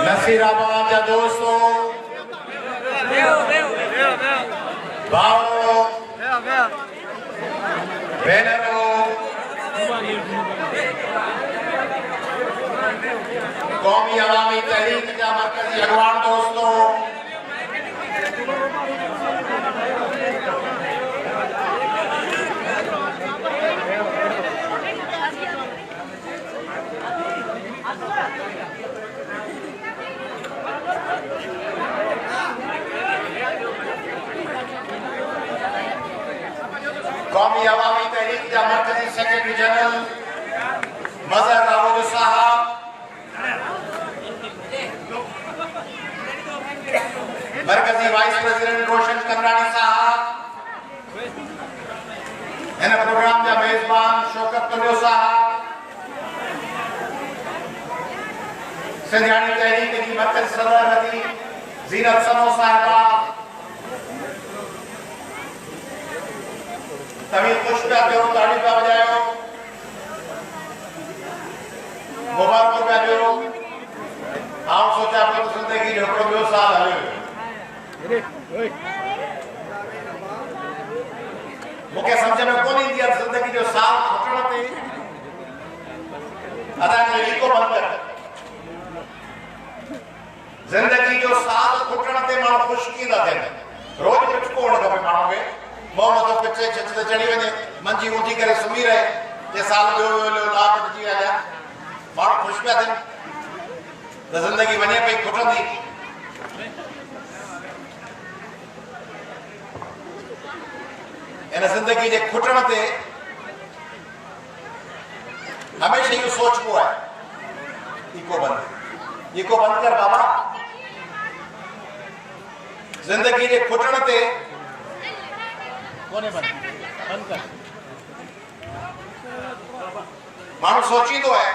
नसीराबाद जा दोस्तों भावरो बहनरो कौमी अवामी तहरीक जा मरकजी अगवान दोस्तों कौमी अवामी तहरीक जा मरकजी सेक्रेटरी जनरल मजहर राहुल साहब, मरकजी वाइस प्रेसिडेंट रोशन कंगरानी साहब, इन प्रोग्राम जा मेजबान शौकत तुलियो साहब, सिंधियाणी तहरीक की मरकजी सदर जीनत सनो साहिबा, तभी खुश पे आते हो, ताली पे बजायो, मुबारक पे आते हो। आप सोचा आपको तो जिंदगी जो कभी साल है, मुझे समझ में कौन नहीं दिया जिंदगी जो साल खटना थे, अदा नहीं को बंद कर, जिंदगी जो साल खटना थे मानो खुशकी दा थे, रोज कुछ कोण का पे मानोगे मोहम्मद पिछे छत चढ़ी वने मंजी उठी करे सुमी रहे जे साल जो लाख जी आया मां खुश पे थे त जिंदगी वने पे खुटंदी इन जिंदगी जे खुटण ते हमेशा ये सोचबो है इको बंद कर बाबा जिंदगी जे खुटण ते कोने बंद कर मानो सोची तो है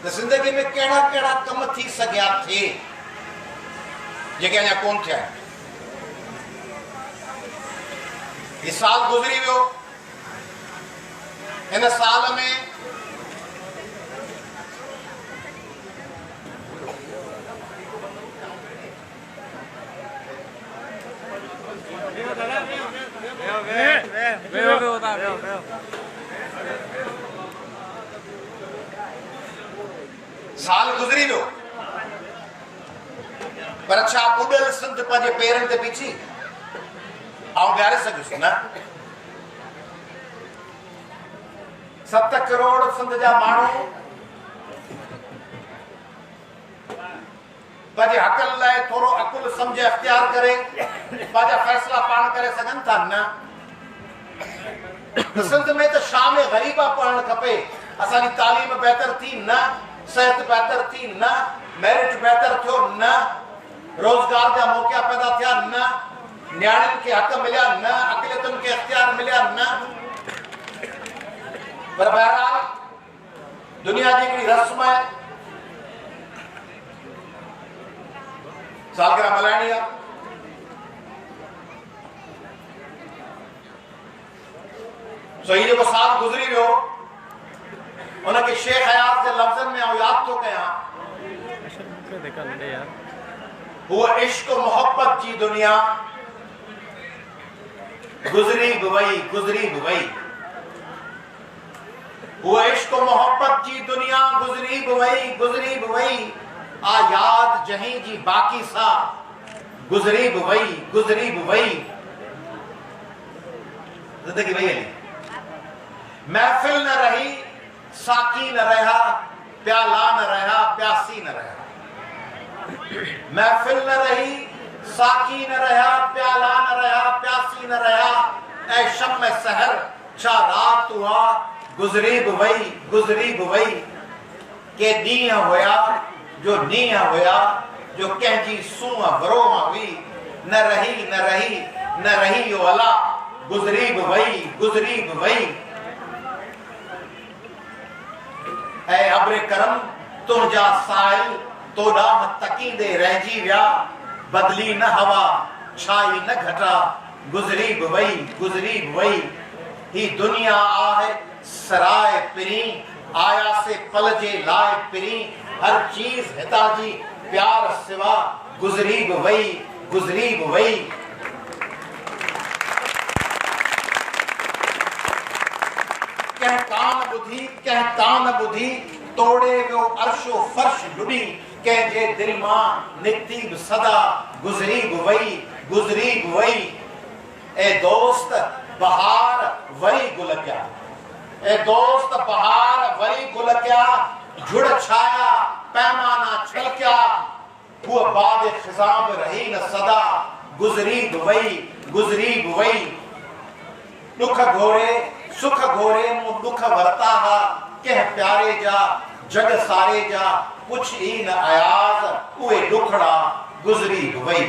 तो जिंदगी में केड़ा केड़ा कम थी सकिया थे जेके अञा कोन थिया ये साल गुजरी वियो इन साल में साल गुजरी वियो पर अच्छा बुडल सिंध पंहिंजे पेरनि ते बीठी आउं ॿियारे सघियुसि न 7 करोड़ सिंध जा माण्हू पंहिंजे हक़नि लाइ थोरो अकुल सम्झ अख्तियार करे पंहिंजा फ़ैसिला पाण करे सघनि था न सिंध में त शाम ग़रीबा पढ़णु खपे असांजी तालीम बहितर थी न सेहत बेहतर थी न मेरिट बेहतर थियो न रोजगार जा मौका पैदा थिया न न्याणियुनि खे हक़ मिलिया न अक़लियतुनि खे इख्तियार मिलिया न पर बहरहाल दुनिया जी हिकिड़ी रस्म आहे सालगिरह मल्हाइणी आहे सो ही जेको साल गुज़री वियो उनके शेख हयात के लफ्ज़न में आउं याद तो कयां हुआ इश्क मोहब्बत जी दुनिया गुजरी भी वई हुआ इश्क मोहब्बत जी दुनिया गुजरी भी वई आ याद जहीं जी बाकी सा गुजरी भी वई जिंदगी वही हली महफिल न रही साकी न रहा प्याला न रहा प्यासी न रहा महफिल न रही साकी न रहा प्याला न रहा प्यासी न रहा ऐ शम सहर छा रात हुआ गुजरी भी वई के ॾींहं हुया जो नींहं हुया जो कंहिंजी सूंहं वरोह हुई न रही यो अला गुजरी भी वई ऐ अब्रे करम तुंहिंजा साहिल तोॾांहुं तकींदे रहिजी विया बदली न हवा छाई न घटा गुजरी वई ही दुनिया आहे सराय पिरी आया से पल जे लाए पिरी हर चीज हिता जी प्यार सिवा गुजरी वई कह कान बुधी तोड़े वो अर्शो फर्श लुडी कह जे दिल मां निकती सदा गुजरी वई ए दोस्त बहार वरी गुल क्या ए दोस्त बहार वरी गुल क्या जुड़ छाया पैमाना छल क्या वो बाद खिजाब रही न सदा गुजरी वई दुख घोरे सुख घोरे मु दुख वरता हा कह प्यारे जा जग सारे जा कुछ ही न आयाज उए दुखड़ा गुजरी वई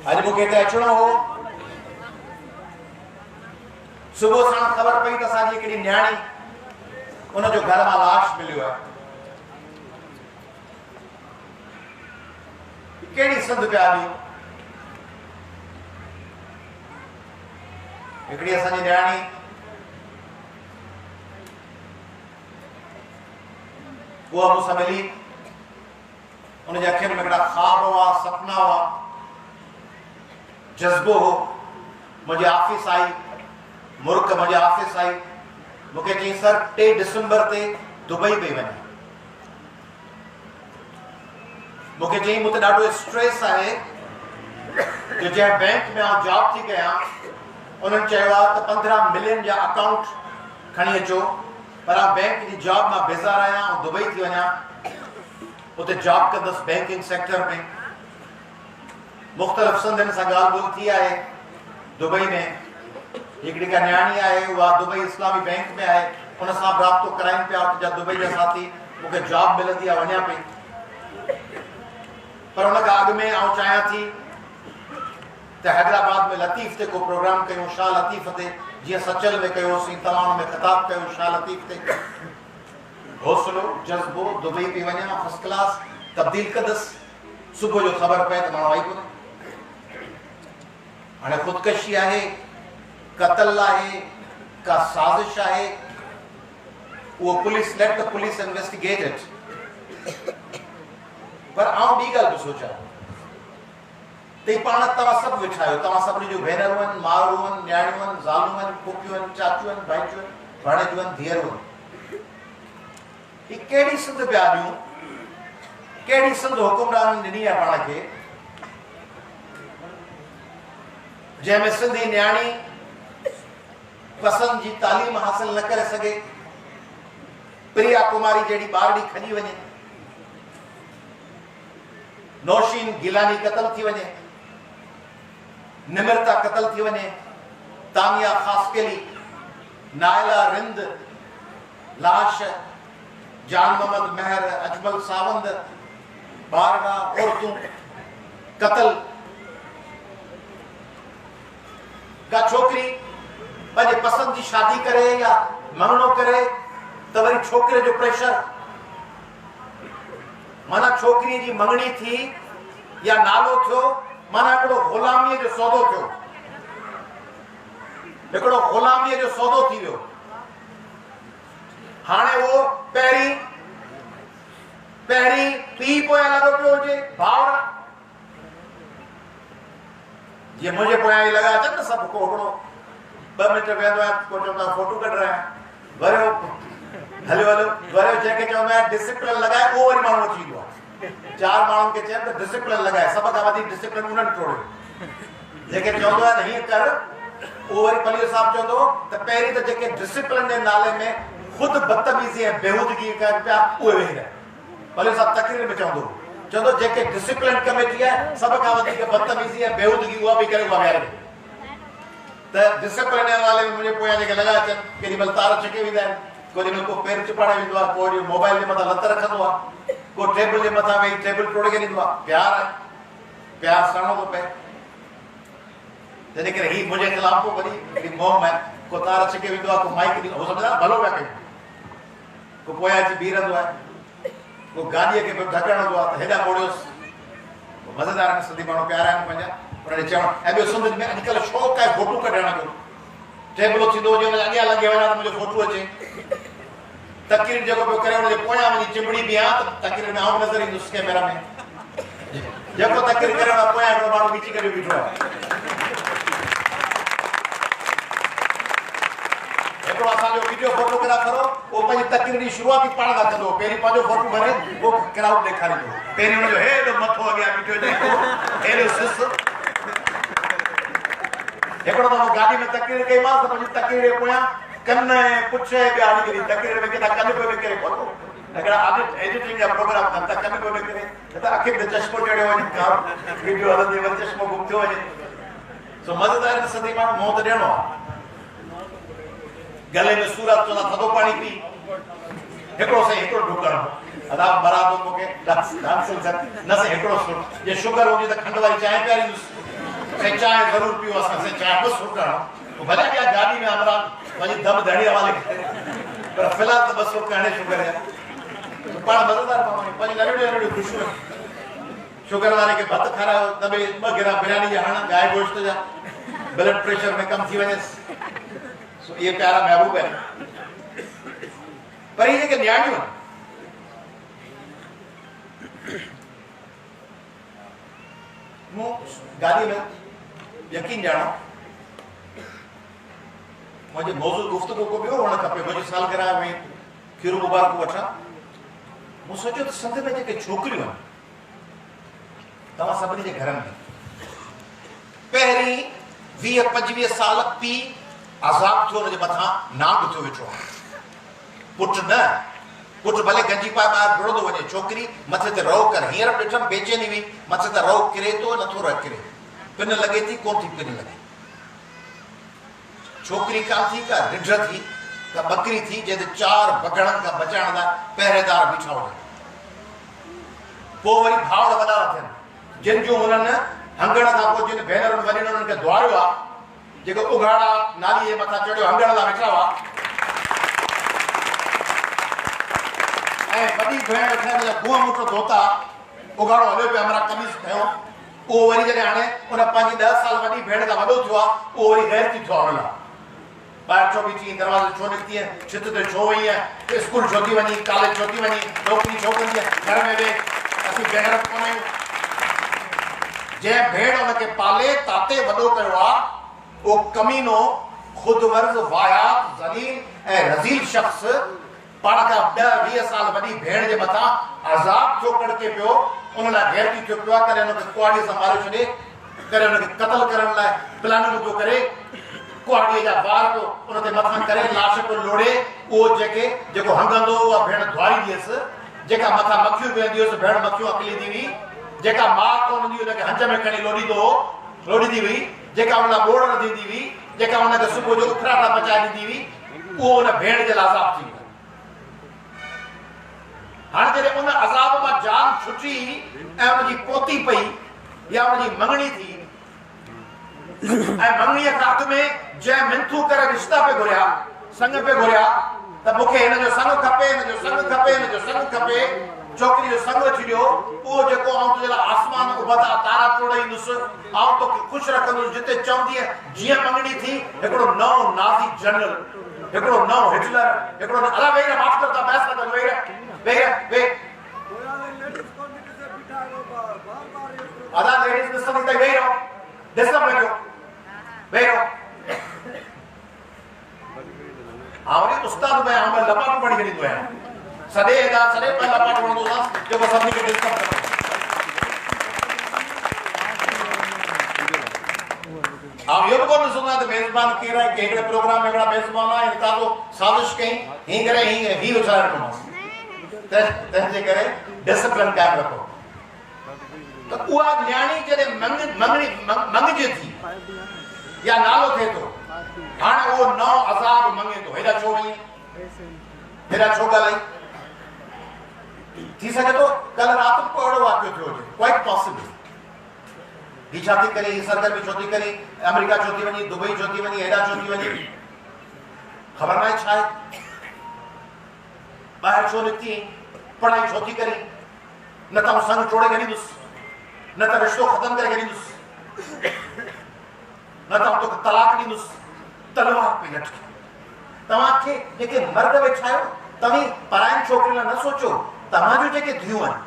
अज मूंखे हिते अचणो हो सुबुह साण ख़बर पई त असांजी हिकिड़ी न्याणी उन जो घर मां लाश मिलियो आहे केड़ी संद पे आली हिकिड़ी असांजी न्याणी वो मूंसां मिली उनजे अखियुनि में हिकिड़ा ख्वाब हुआ सपना हुआ जज्बो हो मुझे ऑफिस आई मुल्क मुझे ऑफिस आई मूंखे चई सर 3 दिसंबर ते दुबई पई वञे मूंखे चई मुझे ॾाढो स्ट्रेस आहे जो जंहिं बैंक में आउं जॉब थी कयां उन्हनि चयो आहे त 15 मिलियन जा अकाउंट खणी अचो पर आउं बैंक जी जॉब मां बेज़ार आहियां ऐं दुबई थी वञा उते जॉब कंदसि बैंकिंग सेक्टर में मुख़्तलिफ़ संदनि सां ॻाल्हि ॿोल थी आहे दुबई में हिकिड़ी का न्याणी आहे उहा दुबई इस्लामी बैंक में आहे उन सां राब्तो कराइनि पिया उते जा दुबई जा साथी मूंखे जॉब मिलंदी आहे वञा पई पर उन खां अॻु में आउं चाहियां थी त हैदराबाद में लतीफ़ ते को प्रोग्राम कयूं शाह लतीफ़ ते जीअं सचल में कयोसीं तव्हां में ख़िताब कयो शाह लतीफ़ ते हौसलो जज़्बो दुबई पई वञा फर्स्ट क्लास तब्दील कंदसि सुबुह जो ख़बर पए त माण्हू आई कोन्हे हाणे ख़ुदकशी आहे कत्ल आहे का साज़िश आहे वो police let the police investigate it पर आउं ॿी ॻाल्हि बि सोचां त पाण तव्हां सभु वेठा आहियो तव्हां सभिनी जूं भेनरूं आहिनि माउरूं आहिनि न्याणियूं आहिनि ज़ालूं आहिनि पुफियूं आहिनि चाचियूं आहिनि भाइटियूं आहिनि भाणेजियूं आहिनि धीअरूं आहिनि ही कहिड़ी सिंध पिया ॾियूं कहिड़ी सिंध हुकुमराननि ॾिनी आहे पाण खे जंहिंमें सिंधी न्याणी पसंद जी तालीम हासिल न करे सघे प्रिया कुमारी जहिड़ी ॿारड़ी खॼी वञे नौशीन गिलानी क़त्ल थी वञे निमृता क़त्ल थी वञे तानिया खासकेली नायला रिंद लाश जान मोहम्मद महर अजमल सावंद ॿारड़ा औरतूं क़त्ल का छोकरी पंहिंजे पसंद जी शादी करे या मङणो करे त वरी छोकिरे जो प्रेशर माना छोकिरी जी मङणी थी या नालो थियो माना हिकिड़ो ग़ुलामीअ जो सौदो थियो हिकिड़ो ग़ुलामीअ जो सौदो थी वियो हाणे वो पहिरीं पीउ पोयां लॻो पियो हुजे भाउर जीअं मुंहिंजे पोयां ई लॻा अचनि न सभु को हिकिड़ो 2 मिंट वेंदो आहे को चवंदो आहे फोटो कढ रहिया वरियो हलियो वरियो जंहिंखे चवंदो आहे डिसिप्लिन लॻाए उहो वरी माण्हू अची ईंदो आहे 4 माण्हुनि खे चयनि त डिसिप्लिन लॻाए सभ खां वधीक डिसिप्लिन उन्हनि टोड़ियो जेके चवंदो आहे त हीअं कर उहो वरी पलीर साहिबु चवंदो त पहिरीं त जेके डिसिप्लिन जे नाले में ख़ुदि बदतमीज़ी ऐं बेहूदगी कनि पिया उहे वेही रहे पलीर साहिबु तकरीर में चवंदो जेके डिसिप्लिन कमेटी आहे सभ खां वधीक बदतमीज़ी ऐं बेहूदगी उहा बि करे उहा विहारे त डिसिप्लिन जे नाले में मुंहिंजे पोयां जेके लॻा अचनि केॾी महिल तार छिके वेंदा आहिनि कोई को पेर चिपाड़े वेंदो आहे कोई मोबाइल जे मथां लत रखंदो आहे को टेबल जे मथां वेही टेबल तोड़े खे ॾींदो आहे प्यार आहे प्यार सड़णो थो पए तंहिंजे करे हीउ मुंहिंजे ख़िलाफ़ पोइ वरी हिकिड़ी मोम आहे को तार छिके वेंदो आहे को माइक ॾींदो उहो सम्झंदा भलो पिया कयूं को पोयां अची बीह रहंदो आहे, को गाॾीअ खे ढकण हूंदो आहे त हेॾा मोड़ियोसि। मज़ेदार आहिनि सिंधी माण्हू, प्यारा आहिनि पंहिंजा, उन्हनि चवणु। ऐं ॿियो सिंधियुनि में अॼुकल्ह शौक़ु आहे फोटू कढण जो। टेबलो थींदो हुजे हुनजे अॻियां लॻे वञा त मुंहिंजो फोटू अचे। तकरीर जेको पियो करे हुनजे पोयां वञी चिंबड़ी बीहां त तकरीर में आउं नज़र ईंदुसि कैमरा में। जेको तकरीर करे पोयां हिकिड़ो माण्हू बीठी करे बीठो आहे। हिकिड़ो असांजो वीडियो फोटोग्राफर हो, उहो पंहिंजी तकरीर जी शुरूआत ई पाण खां कंदो, पहिरीं पंहिंजो फोटो भरे पोइ क्राउड ॾेखारींदो। पहिरीं हुनजो हेॾो मथो अॻियां बीठो हुजे, हेॾो सिस। हिकिड़ो दफ़ो गाॾी में तकरीर कईमांसि त मुंहिंजी तकरीर जे पोयां कन ऐं पुछ ऐं ॿिया हली करे तकरीर में किथां कन पियो निकिरे फोटो। हिकिड़ा एडिटिंग जा प्रोग्राम कनि था, कन पियो निकिरे त अखियुनि ते चश्मो चढ़ियो वञे, वीडियो हलंदी वञे, चश्मो गुम थियो वञे। सो मज़ेदार सिंधी माण्हू मुंहुं त ॾियणो आहे। गले में सूरत चवंदा थधो पाणी पी, हिकिड़ो सही हिकिड़ो ढुकणु अदा बरादो मूंखे डांसिंग कर न से हिकिड़ो सुर। जे शुगर हुजे त खंड वारी चांहि पीआरींदुसि, से चांहि ज़रूरु पियो असां, से चांहि बसि ढुकणु। भले ॿिया गाॾी में हमरा वञी दम धड़ी हवाले पर फ़िलहाल त बसि ढुकणे शुगर आहे। पाण मज़ेदार माण्हू आहियूं, पंहिंजी नंढियूं नंढियूं ख़ुशियूं। शुगर वारे खे भत खारायो, दॿे 2 गिरा बिरयानी जा हणनि, गांइ गोश्त जा, ब्लड प्रेशर में कम थी वञेसि। ये प्यारा महबूब है। पर ये के न्याणियों गाड़ी में यकीन जानो मुझे मौजूद गुफ्तगू को भी होना खपे। मुझे साल कराया में खीरू मुबारक वठा मुझे सोचो तो संत में जेके छोकरियों तव्हां सभिनी जे घर में पहिरीं 20-25 साल पी आज़ाद थियो, हुनजे मथां नाग थियो वेठो आहे। पुट न, पुट भले गंजी पाए ॿाहिरि डुड़ंदो वञे, छोकिरी मथे ते रहो कर। हींअर ॾिठमि बेचैनी हुई, मथे ते रहो किरे थो, नथो रह किरे, पिन लॻे थी, कोन थी पिन लॻे। छोकिरी कान थी का रिढ थी का ॿकरी थी जंहिं ते 4 बगड़नि खां बचाइण लाइ पहिरेदार बीठा हुजनि। पोइ वरी भाउर वॾा थियनि, जिन जूं हुननि हंगण खां पोइ जिन भेनरुनि वञनि उन्हनि खे द्वारियो आहे, जेको उघाड़ा नाली जे मथां चढ़ियो हंगण लाइ वेठा हुआ। ऐं वॾी भेण वेठा खूह मुठो धोता, उघाड़ो हलियो पियो, हमरा कमीज़ खयो। उहो वरी जॾहिं हाणे उन पंहिंजी 10 साल वॾी भेण खां वॾो थियो आहे, उहो वरी गैरती थियो आहे हुन लाइ। ॿाहिरि छो बीठी, दरवाज़े छो निकिती, छित ते छो वई आहे, स्कूल छो थी वञी, कॉलेज छो थी वञी, नौकिरी छो कंदी, घर में वेह, असीं बेगरत कोन आहियूं। जंहिं भेण हुनखे पाले ताते वॾो कयो आहे, वो कमीनो खुदवर्ज वायात ज़लील ऐं रज़ील शख्स पाण खां 10-20 साल वॾी भेण जे मथां अज़ाब थियो कड़के पियो, उन लाइ गैरती थियो पियो आहे। करे हुनखे कुआड़ीअ सां मारे छॾे, करे हुनखे क़तल करण लाइ प्लानिंग पियो करे, कुआड़ीअ जा वार पियो उन ते मथां करे, लाश पियो लोड़े। उहो जेको हंगंदो उहा भेण धुआरींदी हुअसि, जेका मथां मखियूं वेहंदी हुअसि भेण मखियूं अकलींदी हुई, जेका माउ कोन हूंदी हुनखे हंज में खणी लोड़ींदी हुई, जेका हुन लाइ ॿोड़ न ॾींदी हुई, जेका हुनखे सुबुह जो उखराटा पचाए ॾींदी हुई, उहो हुन भेण जे लाइ अज़ाब थी वियो। हाणे जॾहिं उन अज़ाब मां जान छुटी ऐं हुनजी पोती पई या हुनजी मंगणी थी, ऐं मंगणीअ खां अॻु में जंहिं मिंथू करे रिश्ता पे घुरिया, संग पे घुरिया त मूंखे हिन जो संग खपे, हिन जो संग खपे, हिन जो संग खपे, छोकिरी जो संग अची वियो, उहो जेको आउं तुंहिंजे लाइ आसमान उभता तारा तोड़ींदुसि, आउं तोखे ख़ुशि रखंदुसि, जिते चवंदी जीअं मंगणी थी। हिकिड़ो नओं नाज़ी जनरल, हिकिड़ो नओं हिटलर, हिकिड़ो अला वेही रह, माफ़ कर, तव्हां बहस न कयो, वेही रह, अदा लेडीज़ ॾिसंदी त वेही रहो, डिस्टर्ब न कयो, वेही रहो। वरी उस्ताद में आउं लपाटू पढ़ी छॾींदो आहियां, सॾे में लपाटू वणंदो आहे जेको सभिनी खे डिस्टर्ब कंदो। इहो बि कोन ॾिसंदो आहियां त मेज़बान केरु आहे, कहिड़े प्रोग्राम में हिकिड़ा मेज़बान आहे, हितां जो साज़िश कई, हीअं करे हीअ उछारे ॾिनोमांसि। तंहिंजे करे डिसिप्लिन कायम रखो। त उहा न्याणी जॾहिं मंगजे थी या नालो थिए थो, हाणे उहो नओं अज़ाब मंगे थो, हेॾा छो वई, हेॾा छो ॻाल्हाई। थी सघे थो कल्ह राति को अहिड़ो वाक़ियो थियो हुजे, क्वाइट पॉसिबल। ही छा थी करे, ही सरगर्मी छो थी करे, अमेरिका छो थी वञी, दुबई छो थी वञी, हेॾा छो थी वञी, ख़बर न आहे छा आहे। बाहर छो निकती पढ़ाई छो थी करी न तो संग तोड़े करे दुस न तो रिश्तो खत्म करे करे दुस न तो तलाक दी दुस तलवार पे लटके तवा के जेके मर्द वेठा आयो तवी परायन छोकरी न सोचो तवा जो जेके धियूं आहिनि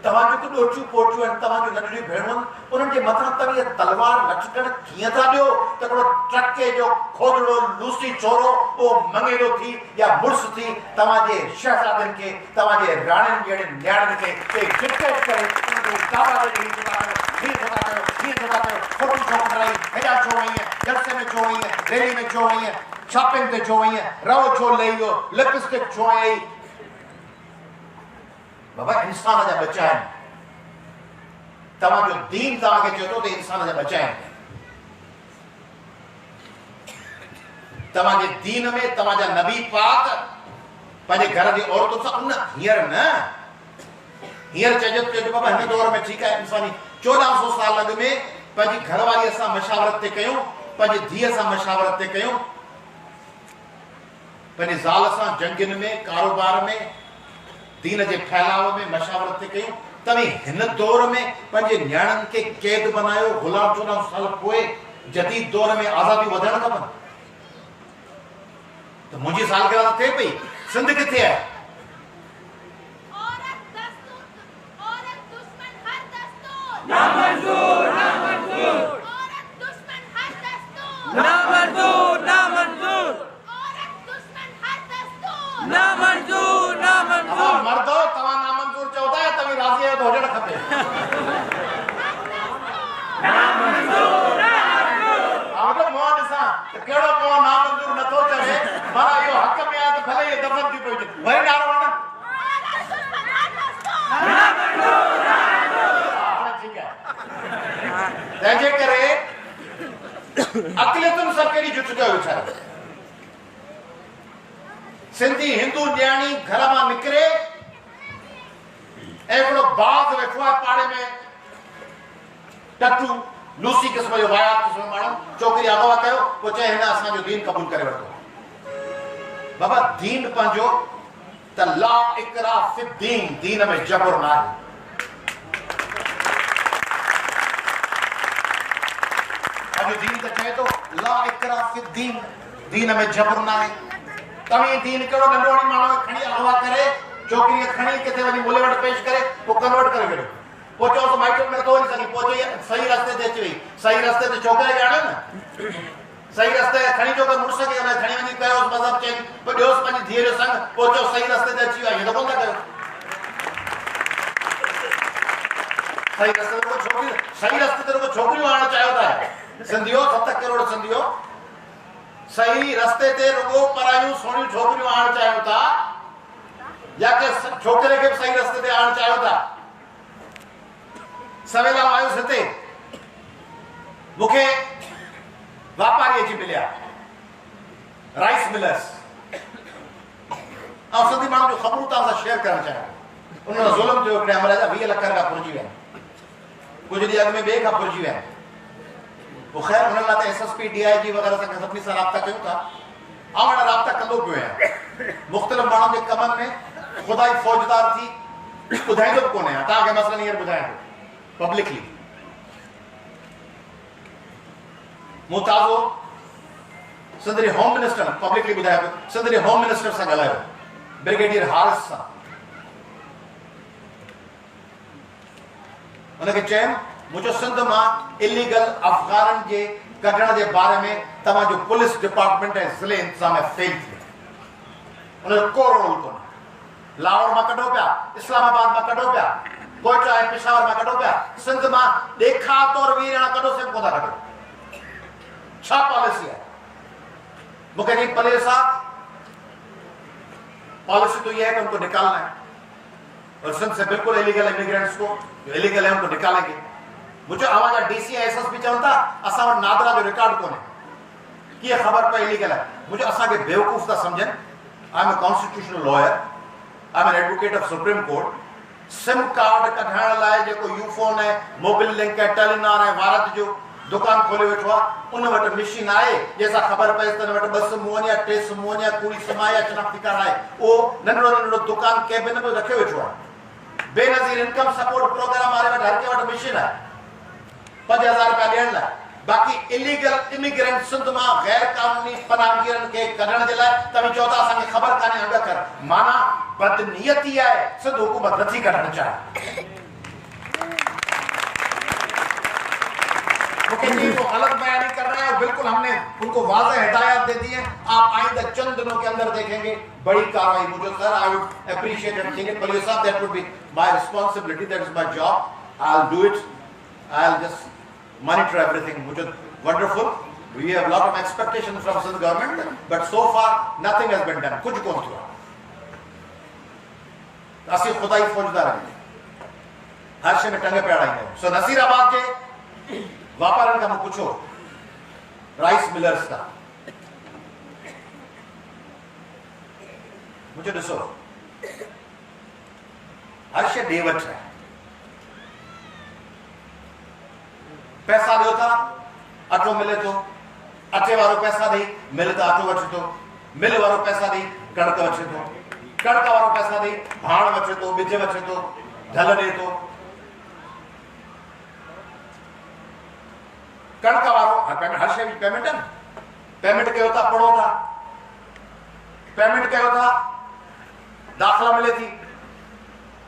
तवा जो डोचू पोचू आहिनि तवा जो नंढड़ी भेणूं उन्हनि जे मथां तवी तलवार लटकण कीअं था ॾियो त हिकिड़ो ट्रके जो खोजड़ो लूसी चोरो वो मंगेलो थी या मुड़स थी तव्हांजे शहजादनि खे तव्हांजे राणियुनि जहिड़े न्याणियुनि खे डिक्टेट करे उनखे दावा ॾेई फोटो छो कढाई हेॾा छो वई जलसे में छो वई रैली में छो वई शॉपिंग ते छो वई रओ छो लही वियो लिपस्टिक छो आई बाबा इंसान जा बच्चा आहिनि तव्हांजो दीन तव्हांखे चए थो त इंसान जा बच्चा आहिनि तव्हांजे दीन में तव्हांजा नबी पाक पंहिंजे घर जी औरतुनि सां उन हींअर न हींअर चइजो बाबा हिन दौर में ठीकु आहे इंसानी 1400 साल अॻु में पंहिंजी घरवारीअ सां मशावरत ते कयूं पंहिंजी धीअ सां मशावरत ते कयूं पंहिंजी ज़ाल सां जंगियुनि में कारोबार में दीन जे फैलाव में मशावरत ते कयूं तव्हीं हिन दौर में पंहिंजे न्याणनि खे कैद बनायो गुलाम 14 साल पोइ जदीद दौर में आज़ादी वधण खपनि तो मुझे सालगिरह थे पई सिंध किथे है औरत दुश्मन हर दस्तूर ना मंजूर औरत दुश्मन हर दस्तूर ना मंजूर औरत दुश्मन हर दस्तूर ना मंजूर मर्दो तव्हां ना मंजूर चओ था तव्हीं राज़ी आहियो त हुजणु खपे ना मंजूर आवडो मोह ॾिसां त कहिड़ो मोह ना मंजूर नथो चवे माना इहो हक़ में आहे त भले इहे दफ़न थी पई हुजे वरी नारो वण औरत दुश्मन हर दस्तूर ना मंजूर हाणे ठीकु आहे तंहिंजे करे अक़लियतुनि सां कहिड़ी जुट कयो वीचारो सिंधी हिंदू न्याणी घर मां निकिरे ऐं हिकिड़ो बाज़ वेठो आहे पाड़े में टटू लूसी क़िस्म जो वायात क़िस्म माण्हू छोकिरी अगवा कयो पोइ चए हिन असांजो दीन क़बूल करे वरितो बाबा दीन पंहिंजो त ला इकराह फि दीन दीन में जबर न आहे पंहिंजो दीन त चए थो ला इकराह फि दीन दीन में जबर न आहे तव्हीं दीन कहिड़ो नंढो माण्हू खणी अगवा करे छोकिरी खणी किथे वञी मुले वटि पेश करे पोइ कन्वर्ट करे छॾियो पोइ चओ त माइट में नथो वञी सघे पोइ चई सही रस्ते ते अची वई सही रस्ते ते छोकिरे ॼाणे न सही रस्ते खणी चो मुड़ुस खे खणी वञी कयोसि मज़हब चई पोइ ॾियोसि पंहिंजी धीअ जो संग पोइ चओ सही रस्ते ते अची वियो आहे ईअं त कोन था कयो सही रस्ते ते छोकिरी सही रस्ते ते छोकिरियूं आणणु चाहियो था सिंधियो 7 करोड़ सिंधियो सही रस्ते ते रुगो परायूं सोनियूं छोकिरियूं आणणु चाहियो था या के छोकिरे खे सही रस्ते ते आणणु चाहियो था सवेला आयुसि हिते मूंखे वापारी अची मिलिया राइस मिलर्स ऐं सिंधी माण्हू जो ख़बरूं तव्हां सां शेयर करणु चाहियां उन्हनि ज़ुल्म जो हिकिड़े अमल जा 20 लख रुपया पुरजी विया कुझु ॾींहं अॻु में ॿिए खां पुरजी विया पोइ ख़ैर हुन लाइ त SSP DIG वग़ैरह सां सभिनी सां राब्ता कयूं था ऐं हाणे राब्ता कंदो पियो आहियां मुख़्तलिफ़ माण्हुनि जे कमनि में ख़ुदाई फ़ौजदार थी ॿुधाईंदो बि कोन्हे तव्हांखे मसइलनि हींअर ॿुधायां थो पब्लिकली मूं ताज़ो सिंधी होम मिनिस्टर पब्लिकली ॿुधाया पियो सिंधी होम मिनिस्टर सां ॻाल्हायो ब्रिगेडियर हारिस सां उनखे चयमि मुंहिंजो सिंध मां इलीगल अफ़गाननि जे कढण जे बारे में तव्हांजो पुलिस डिपार्टमेंट ऐं ज़िले इंतिज़ाम फेल थी उनजो को रोल कोन्हे लाहौर मां कढो पिया इस्लामाबाद मां कढो पिया कोयटा ऐं पेशावर मां कढो पिया सिंध मां ॾेखा तौर 20 ॼणा कढो सिर्फ़ु कोन था कढो छा पॉलिसी है मुझे नहीं पले साहब पॉलिसी तो यह है कि उनको निकालना है और सिंध से बिल्कुल इलीगल इमिग्रेंट्स को जो इलीगल है उनको निकालेंगे मुझे आवाज DC SSP चवंदा असां वटि नादरा जो रिकॉर्ड कोने कि ये खबर पे इलीगल है मुझे असां के बेवकूफ था समझन I am a constitutional lawyer I am an advocate of supreme court SIM card कढाइण लाइ जेको यूफोन है मोबाइल लिंक है टेलीनॉर है भारत जो दुकान खोले वेठो आहे उन वटि मशीन आहे जंहिंसां ख़बर पए त वटि 2 सुम्हनि या 3 सुम्हनि या कूड़ी समाए या शनाख्ती कार्ड आहे उहो नंढड़ो नंढड़ो दुकान कैबिन में रखे वेठो आहे बेनज़ीर इनकम सपोर्ट प्रोग्राम वारे वटि हर कंहिं वटि मशीन आहे 5000 रुपया ॾियण लाइ बाक़ी इलीगल इमिग्रेंट सिंध मां गैर कानूनी पनाहगीरनि खे कढण जे लाइ तव्हां चओ था असांखे ख़बर कान्हे अॻ कर माना बदनियती आहे सिंध हुकूमत नथी कढणु चाहे वो गलत बयानी कर रहे हैं बिल्कुल हमने उनको वाज़ेह हिदायत दे दी है आप आइंदा चंद दिनों के अंदर देखेंगे बड़ी कार्रवाई मुझे sir I would appreciate it think पर साहब that would be my responsibility that is my job I will do it I will just monitor everything मुझे wonderful we have lot of expectation from Sindh government but so far nothing has been done कुछ कोन थियो असी खुदाई फौजदार आहियूं हर शइ में टंग पिया आहियूं सो नसीराबाद जे वापारनि खां मूं पुछो राइस मिलर्स का मुझे ॾिसो हर शइ ॾे वठि आहे पैसा ॾियो था अटो मिले थो अटे वारो पैसा ॾेई मिल त अटो वठे थो मिल वारो पैसा ॾेई कणिक वठे थो कणिक वारो पैसा ॾेई भाण वठे थो ॿिज वठे थो ढल ॾे थो कणिक वारो हर शइ जी पेमेंट है पेमेंट कयो था पढ़ो था पेमेंट कयो था दाख़िला मिले थी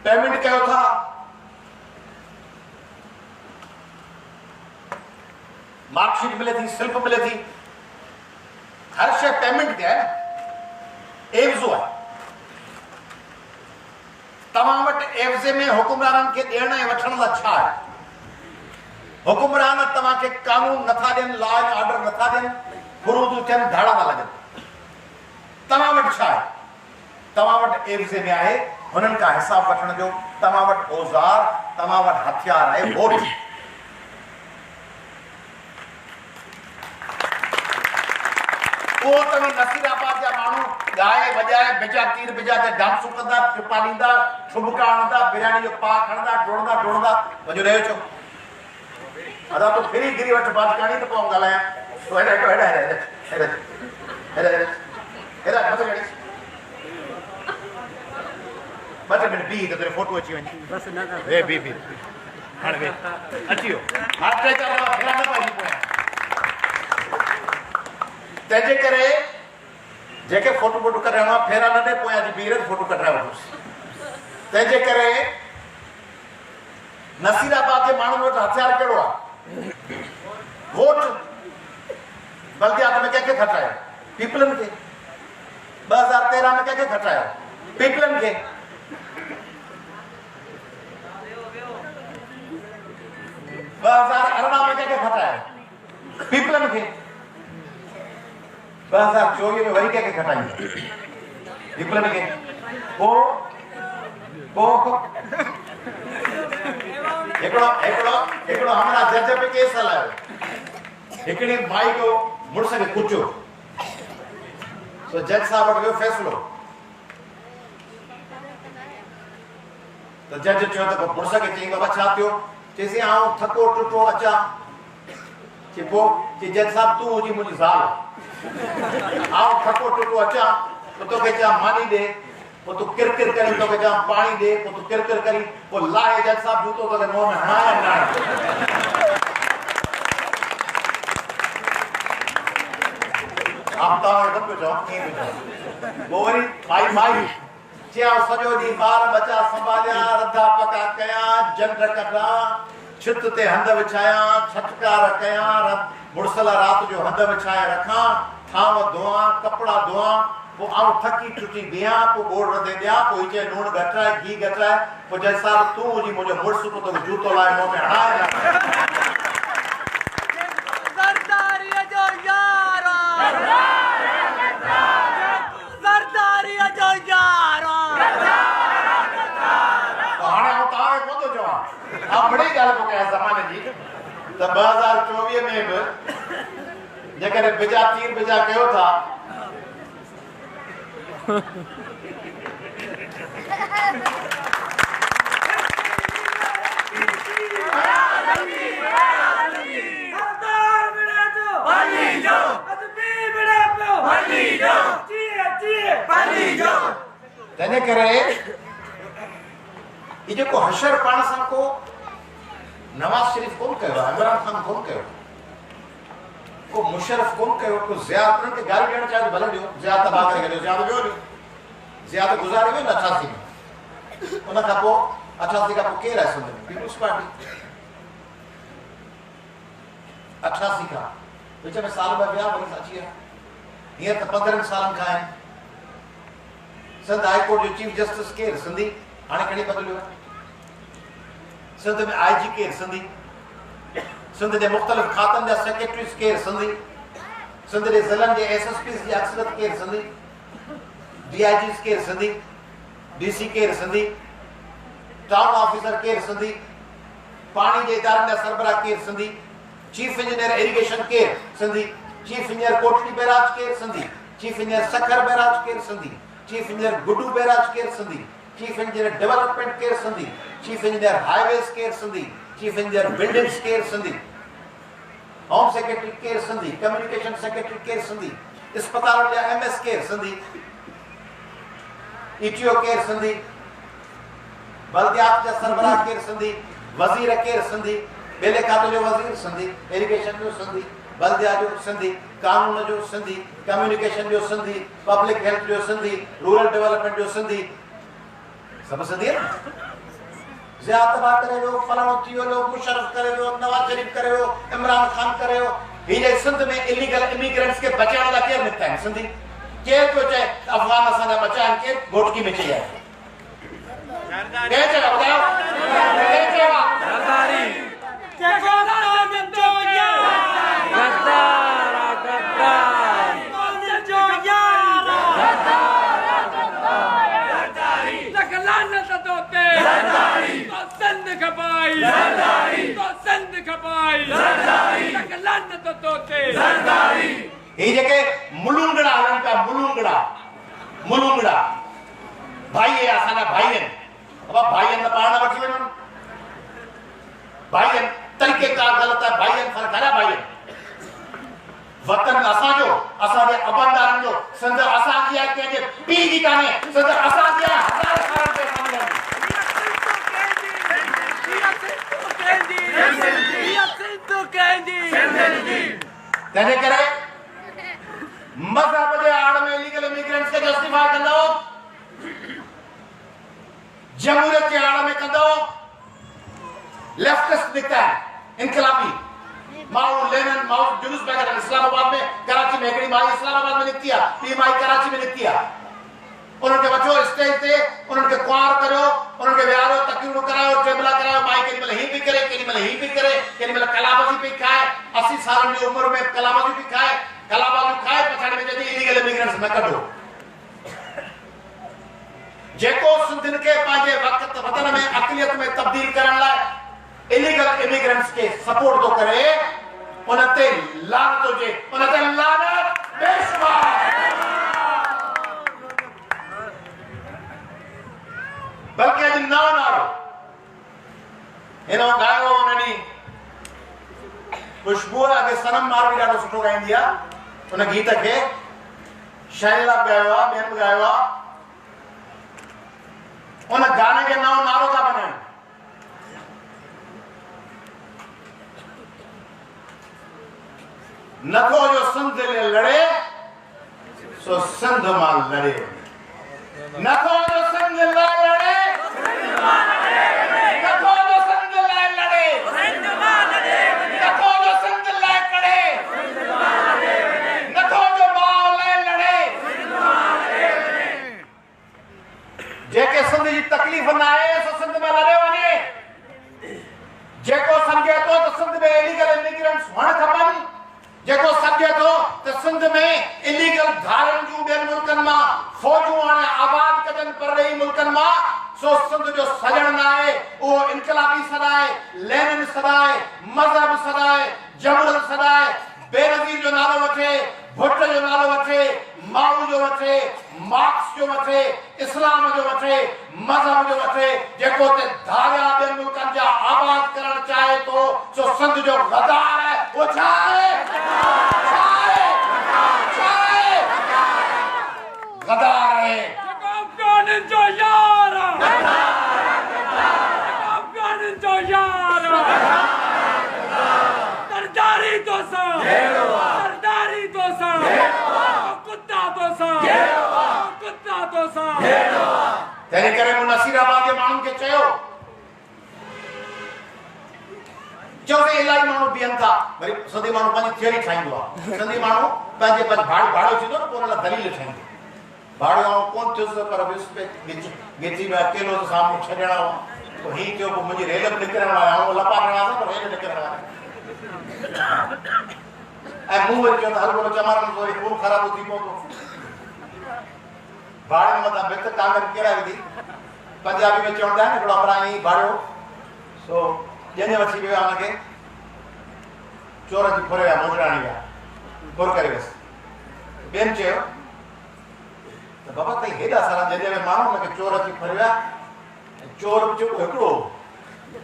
पेमेंट कयो था मार्कशीट मिले थी स्लिप मिले थी हर शइ पेमेंट ते आहे एवज़ो आहे तव्हां वटि एवज़े में हुकुमराननि खे ॾियण ऐं वठण लाइ छा आहे हुकुमरान तव्हांखे कानून नथा ॾियनि लॉ एंड ऑर्डर नथा ॾियनि फुरूदूं थियनि धाड़ा था लॻनि तव्हां वटि छा आहे तव्हां वटि एवज़े में आहे हुननि खां हिसाब वठण जो तव्हां वटि औज़ार तव्हां वटि हथियार आहे वोट उहो तव्हां नसीराबाद जा माण्हू ॻाए वॼाए बिजा तीर बिजा ते डांसूं कंदा टिपालींदा ठुमका हणंदा बिरयानी जो पा खणंदा डोड़ंदा वञो रहियो छो अदा तो फिरी गिरी वट बात कहानी तो पाऊं गालाया तो हेडा मत गड़ी बस मिनट बी तो तेरे फोटो अच्छी वनी बस ना वे बी हण वे अचियो हाथ ट्राई कर फेरा न पाई पोया तेजे करे जेके फोटो कर रहा फेरा न दे पोया जी बीर फोटो कर रहा हो तेजे करे नसीराबाद के माण्हुनि वटि हथियार कहिड़ो आहे वोट बल्दियात में कंहिंखे खटायो पीपलनि खे 2013 में कंहिंखे खटायो पीपलनि खे 2018 में कंहिंखे खटायो पीपलनि खे 2024 में वरी कंहिंखे खटाई पीपलनि खे पोइ एकड़ो हमारा जज पे केस हलायो एकड़ी भाई को मुड़स के कुचो सो जज साहब वटि फैसलो तो जज चयो तो मुड़स के चई बाबा छा थियो चेसी आऊं थको टुटो अचा चेपो कि जज साहब तू जी मुझी ज़ाल आऊं थको टुटो अचा तो के चा मानी दे वो तो किरकिर करी तो के जहां पानी दे वो तो किरकिर करी वो लाए जज साहब जूतो तो के मुंह में हणाया ना आप तो एकदम पे जाओ नहीं पे वो वरी माई चिया सजो दी बार बचा संभालिया रधा पका कया जंड कढा छित ते हंध विछाया छटकार कया मुड़सला रात जो हंध विछाए रखा थाव धोआ कपड़ा धोआ वो आउ थकी टुटी बिया को गोड़ रदे दिया कोई जे नून गटराए घी गटराए वो जैसा तू जी मुझे मुड़स को तो जूतो लाए मुंह में हणाया सरदारी जो यारो सरदारी जो यारो तो हाणे होता है को तो जवाब अब बड़ी गाल को कहे जमाने जी तो 2024 में भी जेकर बिजा तीर बिजा कयो था सरदारी तने करे ये को हशर पाण सां को नवाज शरीफ कोन कयो, इमरान खान कोन कयो, को मुशर्रफ कोन कयो, को ज़िया उन्हनि खे गाली ॾियण चाहियो भले ॾियो, ज़िया तबाह करे ॾियो, ज़िया ॿियो ॾियो, ज़िया त गुज़ारे वियो न 88 में, उन खां पोइ 88 खां पोइ केरु आहे सिंध में? People's party. 88 खां विच में साल ॿ विया वरी अची विया, हींअर त 15 सालनि खां आहिनि। सिंध हाई कोर्ट जो चीफ जस्टिस केरु? सिंधी। हाणे खणी बदिलियो आहे। सिंध में IG केरु? सिंधी। सिंध जे मुख़्तलिफ़ खातनि जा सेक्रेटरीज़ केरु? सिंधी। सिंध जे ज़िलनि जे SSPs जी अक्सरियत केरु? सिंधी। DIGs केरु? सिंधी। DC केरु? सिंधी। टाउन ऑफिसर केरु? सिंधी। पाणी जे इदारनि जा सरबराह केरु? सिंधी। चीफ इंजीनियर इरिगेशन केरु? Sindhi. Chief engineer Kotri barrage केरु? Sindhi. Chief engineer Sukkur barrage केरु? Sindhi. Chief engineer Guddu barrage केरु? सिंधी। चीफ इंजीनियर डेवलपमेंट केरु? सिंधी। चीफ इंजीनियर हाईवेज केरु? सिंधी। चीफ इंजीनियर बिल्डिंग्स केरु? सिंधी। होम सेक्रेटरी केरु? सिंधी। कम्युनिकेशन सेक्रेटरी केरु? सिंधी। अस्पताल जा MS केरु? सिंधी। ETO केरु? सिंधी। बल्दियात जा सरबराह केरु? सिंधी। वज़ीर केरु? सिंधी। बेले खाते जो वज़ीर सिंधी। इरिगेशन जो सिंधी। बल्दिया जो सिंधी। कानून जो सिंधी। कम्युनिकेशन जो सिंधी। पब्लिक हेल्थ जो सिंधी। रूरल डेवलपमेंट जो सिंधी। सब सिंधी है। ज़िया तबाह करे वियो, फलाणो थी वियो, मुशर्रफ करे वियो, नवाज शरीफ करे वियो, इमरान खान करे वियो। हीअ सिंध में इलीगल इमिग्रेंट्स खे बचाइण लाइ केरु निकिता आहिनि? सिंधी। केरु पियो चए अफ़गान असांजा बचाइनि? केरु? घोटकी में चई आहे। केरु चयो? ॿुधायो केरु चयो आहे? ये जेके मुलुंगड़ा हलन का मुलुंगड़ा भाई है असाना भाई है। अब भाई न पाण वठी वञनि, भाई तरीके कार गलत है, भाई फर्क है भाई। वतन असांजो, असांजे अबनदारनि जो, सिंध असांजी आहे, कंहिंजे पीउ जी कान्हे। सिंध असांजी आहे, हज़ार सालनि ते असांजी आहे। तंहिंजे करे मज़हब जे आड़ में इलीगल इमिग्रेंट्स खे जस्टिफाई कंदो, जमहूरियत जे आड़ में कंदो। लेफ्टिस्ट निकता है, इनकलाबी माउ लेनिन, माउ जुलूस बैठा इस्लामाबाद में, कराची में हिकिड़ी माई इस्लामाबाद में निकती आहे, ॿी माई कराची में निकती आहे। उन्हनि खे वठो स्टेज ते, उन्हनि खे कुंवार करियो, उन्हनि खे विहारियो, तकरीरूं करायो, टेबला करायो। माई केॾी महिल हीअ पई करे, केॾी महिल हीअ पई करे, केॾी महिल कलाबाज़ी पई खाए, 80 सालनि जी उमिरि में कलाबाज़ी पई खाए, कलाबाज़ी खाए पछाड़ी में चवंदी इलीगल इमिग्रेंट्स न कढो। जेको सिंधियुनि खे पंहिंजे वक़्त वतन में अक़लियत में तब्दील करण लाइ इलीगल इमिग्रेंट्स के सपोर्ट तो करे, उनते लानत हुजे, उनते लानत बेशुमार। बल्कि अॼु नओं नारो हिनो गायो उन्हनि खुशबू अॻे सनम मारवी ॾाढो सुठो गाईंदी आहे। उन गीत खे शैला गायो आहे, ॿियनि बि गायो आहे। उन गाने खे नओं नारो था बनाइनि। नथो जो सिंध लड़े सो सिंध मां लड़े, नथो जो सिंध लाइ लड़े, नथो जो सिंध लाइ लड़े, नथो जो सिंध लाइ करे, नथो जो माउ लाइ लड़े। जेके सिंध जी तकलीफ़ न आहे सो सिंध में लड़े वञे। जेको सम्झे थो त सिंध में इलीगल इमिग्रेंट्स हुअण खपनि, जेको सम्झे थो त सिंध में इलीगल धारनि जूं ॿियनि मुल्कनि मां फ़ौजूं हाणे आबाद कजनि परॾेही मुल्कनि मां, सो सिंध जो सजण न आहे। उहो इनकलाबी सदाए, लेनिन सदाए, मज़हब सदाए, जमहूरियत सदाए, बेनज़ीर जो नालो वठे, भुट जो नालो वठे, माउ जो वठे, मार्क्स जो वठे, इस्लाम जो वठे, मज़हब जो वठे। जेको ते धारिया ॿियनि मुल्कनि जा आबाद करणु चाहे थो, सो सिंध जो गद्दार आहे। उहो छा आहे? सा सरदारी तो सा कुत्ता तो सा कुत्ता तो सा तेरे करे मु नसीराबाद के माण्हुनि खे चयो चौथे इलाही माण्हू बीहनि था वरी सिंधी माण्हू पंहिंजी थियरी ठाहींदो आहे सिंधी माण्हू पंहिंजे भाड़ो थींदो न पोइ हुन लाइ दलील ठाहींदो भाड़ो आउं कोन थियुसि पर विस्पति गिची में अकेलो त साम्हूं छॾणा हुआ तो ही चयो पोइ मुंहिंजी रेल बि निकिरण वारी आउं लपा ॾियणा पर रेल निकिरण वारी ऐं मूं वरी चयो त हल बोलो चमारनि थोरी खून ख़राबु थी पवंदो भाड़े मथां भित कांगड़ कहिड़ा विधी पंजाबी में चवंदा आहिनि हिकिड़ो अपराई भाड़ियो सो ॼञ वठी वियो आहे हुनखे चोर अची फुरे विया मोजराणी विया फुर करे वियसि ॿियनि चयो त बाबा तई हेॾा सारा ॼञ में माण्हू हुनखे चोर अची फुरे विया चोर बि चयो हिकिड़ो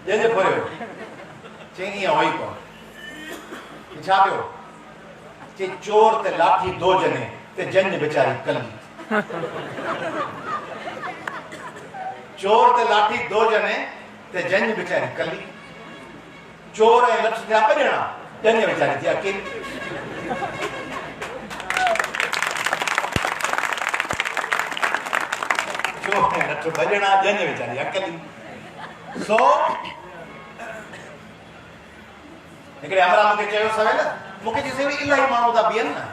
ॼञ फुरियो चई ईअं हुई कोन छा पियो चई चोर ते लाठी दो ॼणे ते ॼञ वीचारी कली चोर ते लाठी दो ॼणे ते ॼञ वीचारी कली चोर ऐं लठ थिया ॿ ॼणा ॼञ वीचारी थी अकेली चोर ऐं लठ ॿ ॼणा ॼञ वीचारी अकेली सो हिकिड़े अमरा मूंखे चयो सवेल मूंखे चई इलाही माण्हू था बीहनि न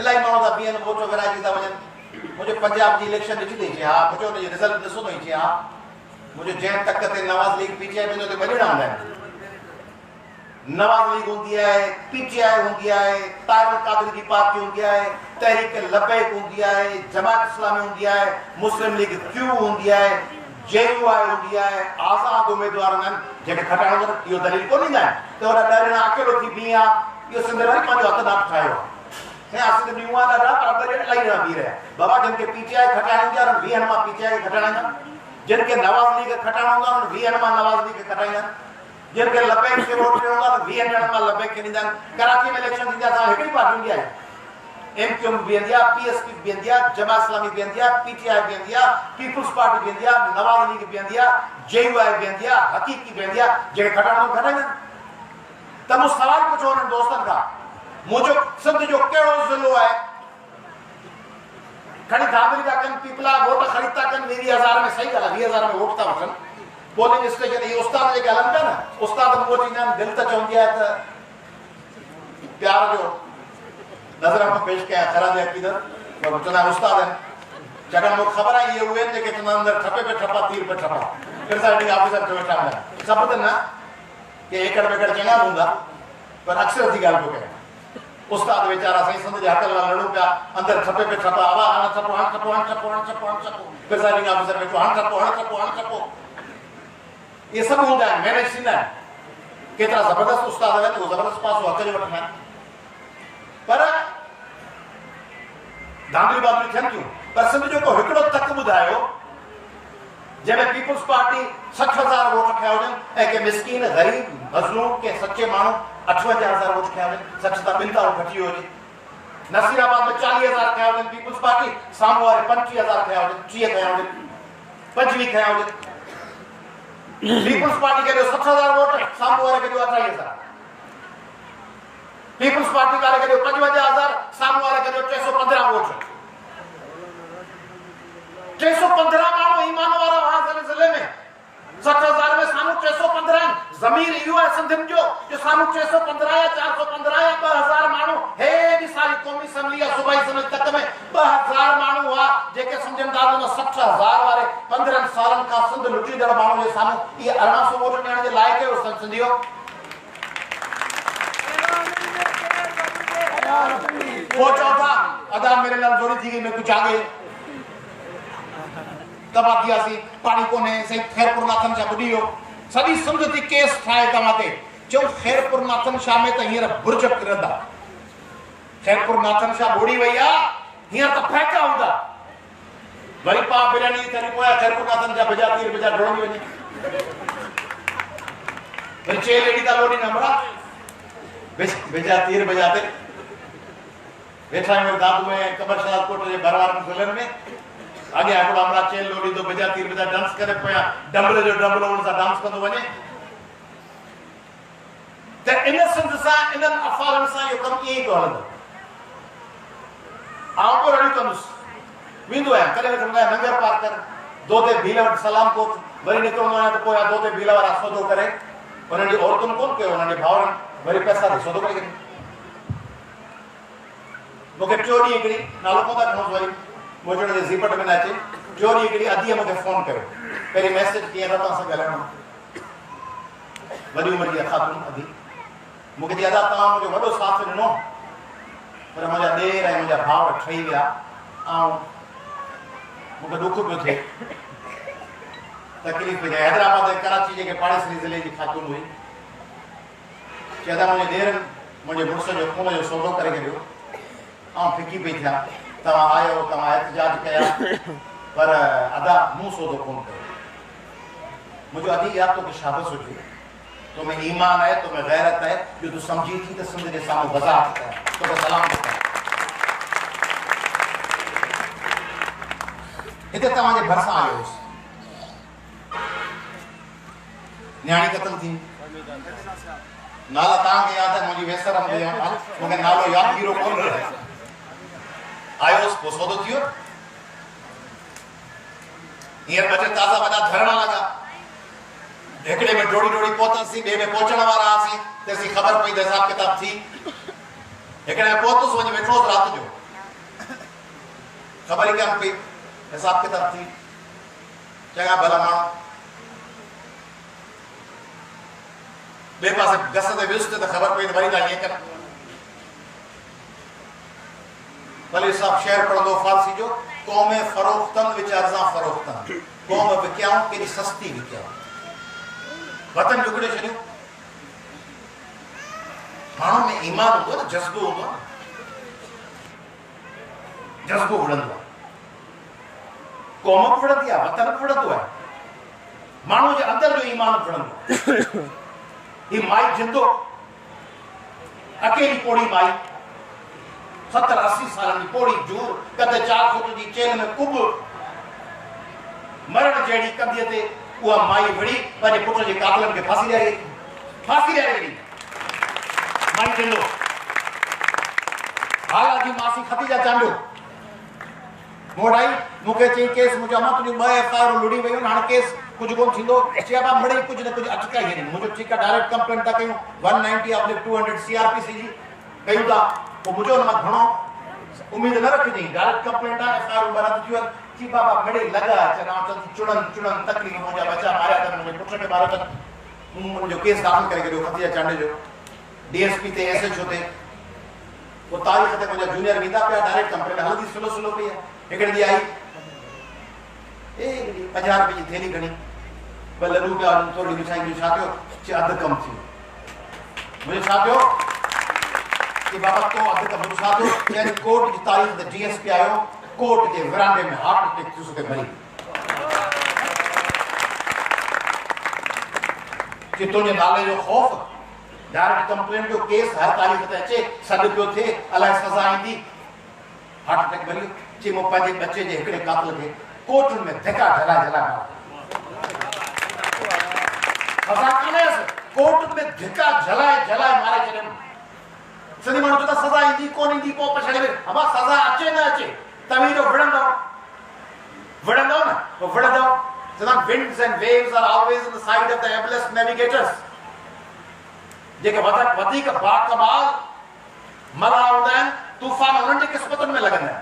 इलाही माण्हू था बीहनि वोट विराइजी था वञनि मुंहिंजो पंजाब जी इलेक्शन ॾिठी अथई हा पुछो हुनजी रिज़ल्ट ॾिसो अथई हा मुंहिंजो जंहिं तक ते नवाज़ लीग पीटीआई वेंदो ते ॿ ॼणा हूंदा आहिनि नवाज़ लीग हूंदी आहे पीटीआई हूंदी आहे तारिक क़ादरी जी पार्टी हूंदी आहे तहरीक लबैक हूंदी आहे जमात इस्लामी हूंदी आहे मुस्लिम लीग क्यू हूंदी आहे जेयूआई हूंदी आहे आज़ाद उम्मीदवार हूंदा आहिनि जेके खटाइण हूंदा इहो दलील कोन ईंदा आहिनि त हुन ॾह ॼणा अकेलो थी बीह आहे इहो सिंध वरी पंहिंजो हथ नाप ठाहियो आहे ऐं असां ॿियूं आहे ॾाढा पर ॿ ॼणा इलाही ॼणा बीह रहिया बाबा जिन खे पीटीआई खटाइण हूंदी आहे हुननि 20 मां पीटीआई खे खटाइण जिन खे नवाज़ लीग खटाइण हूंदो आहे हुननि 20 मां नवाज़ लीग खे खटाईंदा आहिनि जिन खे लबैक खे वोट ॾियणो हूंदो आहे त 20 ॼणनि मां लबैक खे ॾींदा आहिनि कराची में इलेक्शन थींदी आहे असां हिकिड़ी पार्टी हूंदी आहे एमक्यूएम बीहंदी आहे पीएसपी बीहंदी आहे जमात इस्लामी बीहंदी आहे पीटीआई बीहंदी आहे पीपुल्स पार्टी बीहंदी आहे नवाज़ लीग बीहंदी आहे जेयूआई बीहंदी आहे हक़ीक़ी बीहंदी आहे जेके खटाइण खटाईंदा आहिनि त मूं सवाल पुछो हुननि दोस्तनि खां मुंहिंजो सिंध जो कहिड़ो ज़िलो आहे खणी धाबरी था कनि पीपला वोट ख़रीद था कनि 20,000 में सही ॻाल्हि आहे 20,000 में वोट था वठनि पोलिंग स्टेशन इहे उस्ताद जेके हलनि पिया न उस्ताद मूं वटि ईंदा आहिनि दिलि त चवंदी आहे त प्यार जो नज़र में पेश कया ख़राब अक़ीदत पर चवंदा उस्ताद आहिनि छाकाणि मूंखे ख़बर आहे इहे उहे आहिनि जेके चवंदा अंदरि ठपे पे ठपा तीर पे ठपा प्रिसाइडिंग ऑफिसर ते वेठा हूंदा आहिनि सभु त न के एकड़ बेकड़ चङा हूंदा पर अक्सर थी ॻाल्हि पियो कयां उस्ताद वीचारा साईं संद जे हक़ लाइ लड़ूं पिया अंदरि ठपे पे ठपा आवा हाणे ठपो हाणे ठपो हाणे ठपो हाणे ठपो हाणे ठपो प्रिसाइडिंग ऑफिसर वेठो हाणे ठपो हाणे ठपो हाणे ठपो इहे सभु हूंदा आहिनि मैनेज थींदा आहिनि केतिरा ज़बरदस्त उस्ताद आहिनि उहो ज़बरदस्त पासो हक़ जो वठंदा आहिनि पर धांधलियूं बांधलियूं थियनि थियूं पर सिंध जो को हिकिड़ो तक ॿुधायो जंहिंमें पीपुल्स पार्टी 60,000 वोट खया हुजनि ऐं के मिस्कीन ग़रीब मज़लूम के सचे माण्हू 58,000 वोट खया हुजनि सच त ॿिनि तां घटी हुजे नसीराबाद में 40,000 खया हुजनि पीपुल्स पार्टी साम्हूं वारे 25,000 खया हुजनि 30 खया हुजनि 25 खया हुजनि पीपुल्स पार्टी खे ॾियो 60,000 वोट साम्हूं वारे खे ॾियो 28,000 पीपुल्स पार्टी वारे खे ॾियो 55,000 साम्हूं वारे खे ॾियो 615 वोट 615 माण्हू ईमान वारा हुआ ज़िले में 60,000 में साम्हूं 615 आहिनि ज़मीर इहो आहे सिंधियुनि जो साम्हूं 615 या 415 या 2,000 माण्हू हेॾी सारी क़ौमी असम्बली या सूबाई असम्बली तक में 2,000 माण्हू हुआ जेके सम्झंदा हुआ 60,000 वारे 15 सालनि खां सिंध लुटींदड़ माण्हू जे साम्हूं इहे 1800 वोट ॾियण जे लाइक़ हो सिंधियो वो चओ था अदा मेरे लाल जोड़ी थी गई मैं कुछ आगे तबाह कियासीं पाणी कोन्हे साईं खैरपुर नाथन शाह ॿुधी वियो सॼी सिंध थी केस ठाहे तव्हां ते चओ खैरपुर नाथन शाह में त हींअर बुर्ज किरंदा खैरपुर नाथन शाह ॿुड़ी वई आहे हींअर त फैका हूंदा वरी पा बिरयानी तरी पोयां खैरपुर नाथन शाह बिजा तीर बिजा ढोड़ी वञे वरी चेल एॾी था लोड़ी न मरा बिजा तीर बजाते वेठा आहियूं दादू में कबर शहर कोट जे भरवार ज़िलनि में आगे हिकिड़ो हमरा चेल लोड़ी तो बिजा तीर बिजा डांस करे पोयां डबल जो डबल हुन सां डांस कंदो वञे त इन सिंध सां इन्हनि अफ़ालनि सां इहो कमु ईअं ई थो हलंदो। आउं पोइ रड़ी कंदुसि वेंदो आहियां कॾहिं वठी हूंदा आहियां लंगर पार कर दो ते भील वटि सलाम कोट वरी निकिरंदो आहियां त पोइ दो ते भील वारा सौदो करे उन्हनि जी औरतुनि कोन कयो उन्हनि जे भाउरनि वरी पैसा ॾेई सौदो करे छॾियो। मूंखे टियों ॾींहुं हिकिड़ी नालो कोन था खणोसि वरी मोजण जे ज़ीपट में न अचे टियों ॾींहुं हिकिड़ी अधीअ मूंखे फ़ोन कयो पहिरीं मैसेज कीअं था तव्हां सां ॻाल्हाइणो वॾी उमिरि जी ख़ातून अधी मूंखे चई अदा तव्हां मुंहिंजो वॾो साथ ॾिनो पर मुंहिंजा ॾेर ऐं मुंहिंजा भाउर ठही विया ऐं मूंखे ॾुख पियो थिए तकलीफ़ पई थिए। हैदराबाद ऐं कराची जेके पाड़ेसरी ज़िले जी ख़ातून हुई चई अदा मुंहिंजे ॾेर मुंहिंजे मुड़ुस जो खून जो सौदो करे छॾियो ऐं फिकी पई थिया तव्हां आयो तव्हां एहतजाज कया पर अदा मूं सौदो कोन कयो। मुंहिंजो अदी यादि तोखे शाबस हुजे तुम्हें ईमान है तुम्हें गैरत है जो तू समझी थी तो सिंध के सामने वज़ाहत है तो सलाम करता है इते तव्हांजे भरिसां आयो हुउसि न्याणी क़तल थी नाला तव्हांखे यादि आहे मुंहिंजी वेसर मूंखे नालो यादगीरो कोन रहे आयो हुउसि पोइ सौदो थी वियो हींअर ॿ ताज़ा वॾा धरणा लॻा हिकिड़े में डोड़ी पहुतासीं ॿिए में पहुचण वारा हुआसीं त असीं ख़बर पई त हिसाब किताब थी हिकिड़े में पहुतुसि वञी वेठोसि राति जो ख़बर ई कान पई हिसाब किताब थी चङा भला माण्हू ॿिए पासे गस ते वियुसि त ख़बर पई त वरी तव्हां ईअं कर भले साहब शेर पढ़ंदो फारसी जो क़ौम फरोख्तन विच अर्ज़ां फरोख्तन क़ौम विकियाऊं केॾी सस्ती विकियाऊं वतन विकिणे छॾियो। माण्हू में ईमान हूंदो न जज़्बो हूंदो आहे जज़्बो विढ़ंदो आहे क़ौम बि विढ़ंदी आहे वतन बि विढ़ंदो आहे माण्हू जे अंदरि जो ईमान बि विढ़ंदो ही माई जिंदो अकेली पोड़ी माई 70-80 सालनि जी पोड़ी जूर कद 4 फुट जी चेन में कुब मरण जहिड़ी कंधीअ ते उहा माई विड़ी पंहिंजे पुट जे कातलनि खे फांसी ॾियारी माई जिंदो हाल जी मासी खतीजा चांडो मोड़ाई मूंखे चई केस मुंहिंजा मां तुंहिंजूं 2 FIR लुड़ी वयूं हाणे केस कुझु कोन थींदो चइबा मिड़ई कुझु न कुझु अटकाई हली मुंहिंजो ठीकु आहे डायरेक्ट कंप्लेंट था कयूं 190/200 CRPC जी कयूं था पोइ मुंहिंजो हुन मां घणो उमेद न रखिजांइ डायरेक्ट कंप्लेंट आहे FIR रद्द थियूं आहिनि जी बाबा मिड़ई लॻा चङा चुड़नि तकलीफ़ मुंहिंजा बचा मारिया अथनि मुंहिंजे पुट खे मारियो अथनि मुंहिंजो केस दाख़िल करे छॾियो खतीजा चांडे जो DSP ते SHO ते पोइ तारीख़ ते मुंहिंजा जूनियर वेंदा पिया डायरेक्ट कंप्लेंट हलंदी सुलो पई आहे हिकिड़े ॾींहुं आई 50 रुपए जी थैली खणी ॿ लॾू पिया थोरी मिठाई छा थियो चई अधु कमु थी मुंहिंजो छा थियो कि बाबा तो अधु कमु छा थियो चइनि कोर्ट जी तारीख़ ते DSP आयो कोर्ट जे विरांडे में हार्ट अटैक थियो ते मरी कि तुंहिंजे नाले जो ख़ौफ़ डायरेक्ट कंप्लेंट जो केस हर तारीख़ ते अचे सॾु पियो थिए अलाए सज़ा ईंदी हार्ट अटैक मरी चई मूं पंहिंजे बचे जे हिकिड़े कातल खे कोर्टुनि में धिका झला सज़ा कान्हे कोर्ट में धिका झलाए मारे छॾियमि सिंधी माण्हू चवंदा सज़ा ईंदी कोन ईंदी पोइ पछाड़े में अमा सज़ा अचे न अचे तव्हीं जो विढ़ंदव न पोइ विढ़ंदव चवंदा winds and waves are always on the side of the ablest navigators जेके वधीक बाकमाल मला हूंदा आहिनि तूफ़ान उन्हनि जे क़िस्मतुनि में लॻंदा आहिनि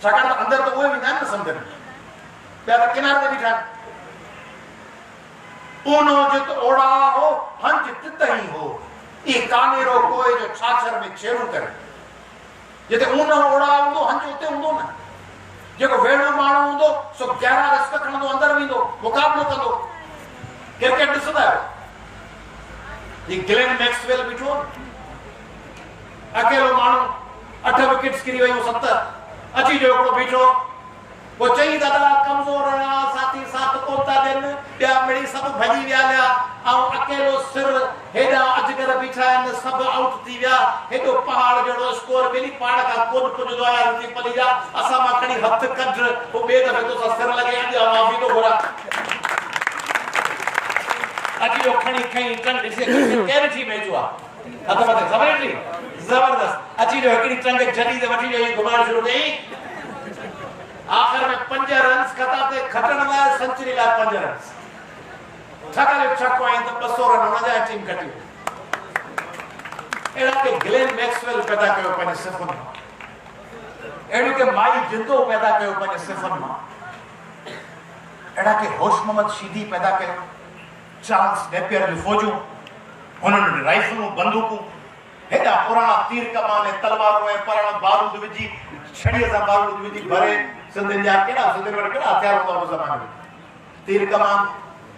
छाकाणि त अंदरि त उहे वेंदा आहिनि न समुंड में ॿिया त किनारे ते बीठा ऊनो जित ओड़ा हो हंज तित ही हो ई कानेरो कोए जो छाछर में छेड़ू करे जिते ऊनो ओड़ा हूंदो हंज उते हूंदो न जेको वेड़ो माण्हू हूंदो सो 11 रिस्क खणंदो अंदरि वेंदो मुक़ाबिलो कंदो क्रिकेट ॾिसंदा आहियो ही ग्लेन मैक्सवेल बीठो अकेलो माण्हू 8 विकेट्स किरी वयूं 7 अची जो हिकिड़ो बीठो वो चई दादा कमज़ोर रहा साथी साथ कोता दिन ॿिया मिड़ी सभु भॼी विया ऐं अकेलो सिर हेॾा अजगर बीठा आहिनि सभु आउट थी विया हेॾो पहाड़ जहिड़ो स्कोर मिली पाण खां कोन पुॼंदो आहे रुची पली जा असां मां खणी हथ कढ पोइ ॿिए दफ़े तोसां सिर लॻे अॼु माफ़ी थो घुरां अची जो खणी खई टंग ॾिसे केर थी मेजुआ हथ मथे ख़बर थी जबरदस्त अची जो हिकड़ी टंग जड़ी ते वठी जो घुमाइण शुरू कई आखिर में 5 रन्स खता ते खटण लाइ सेंचुरी लाइ 5 रन्स ठकल छको आई त 200 रन हुन जा टीम खटी एड़ा के ग्लेन मैक्सवेल पैदा कयो पंहिंजे सिफ़न मां एड़ी के माई जिंदो पैदा कयो पंहिंजे सिफ़न मां एड़ा के होश मोहम्मद शीदी पैदा कयो चार्ल्स नेपियर जो फौजू उन्होंने राइफलूं बंदूकूं हेडा पुराना तीर कमान तलवारूं ऐं परण बारूद विझी छड़ीअ सां बारूद विझी भरे सिंधियुनि जा सिंधियुनि वटि कहिड़ा हथियार हूंदा उन ज़माने में तीर कमान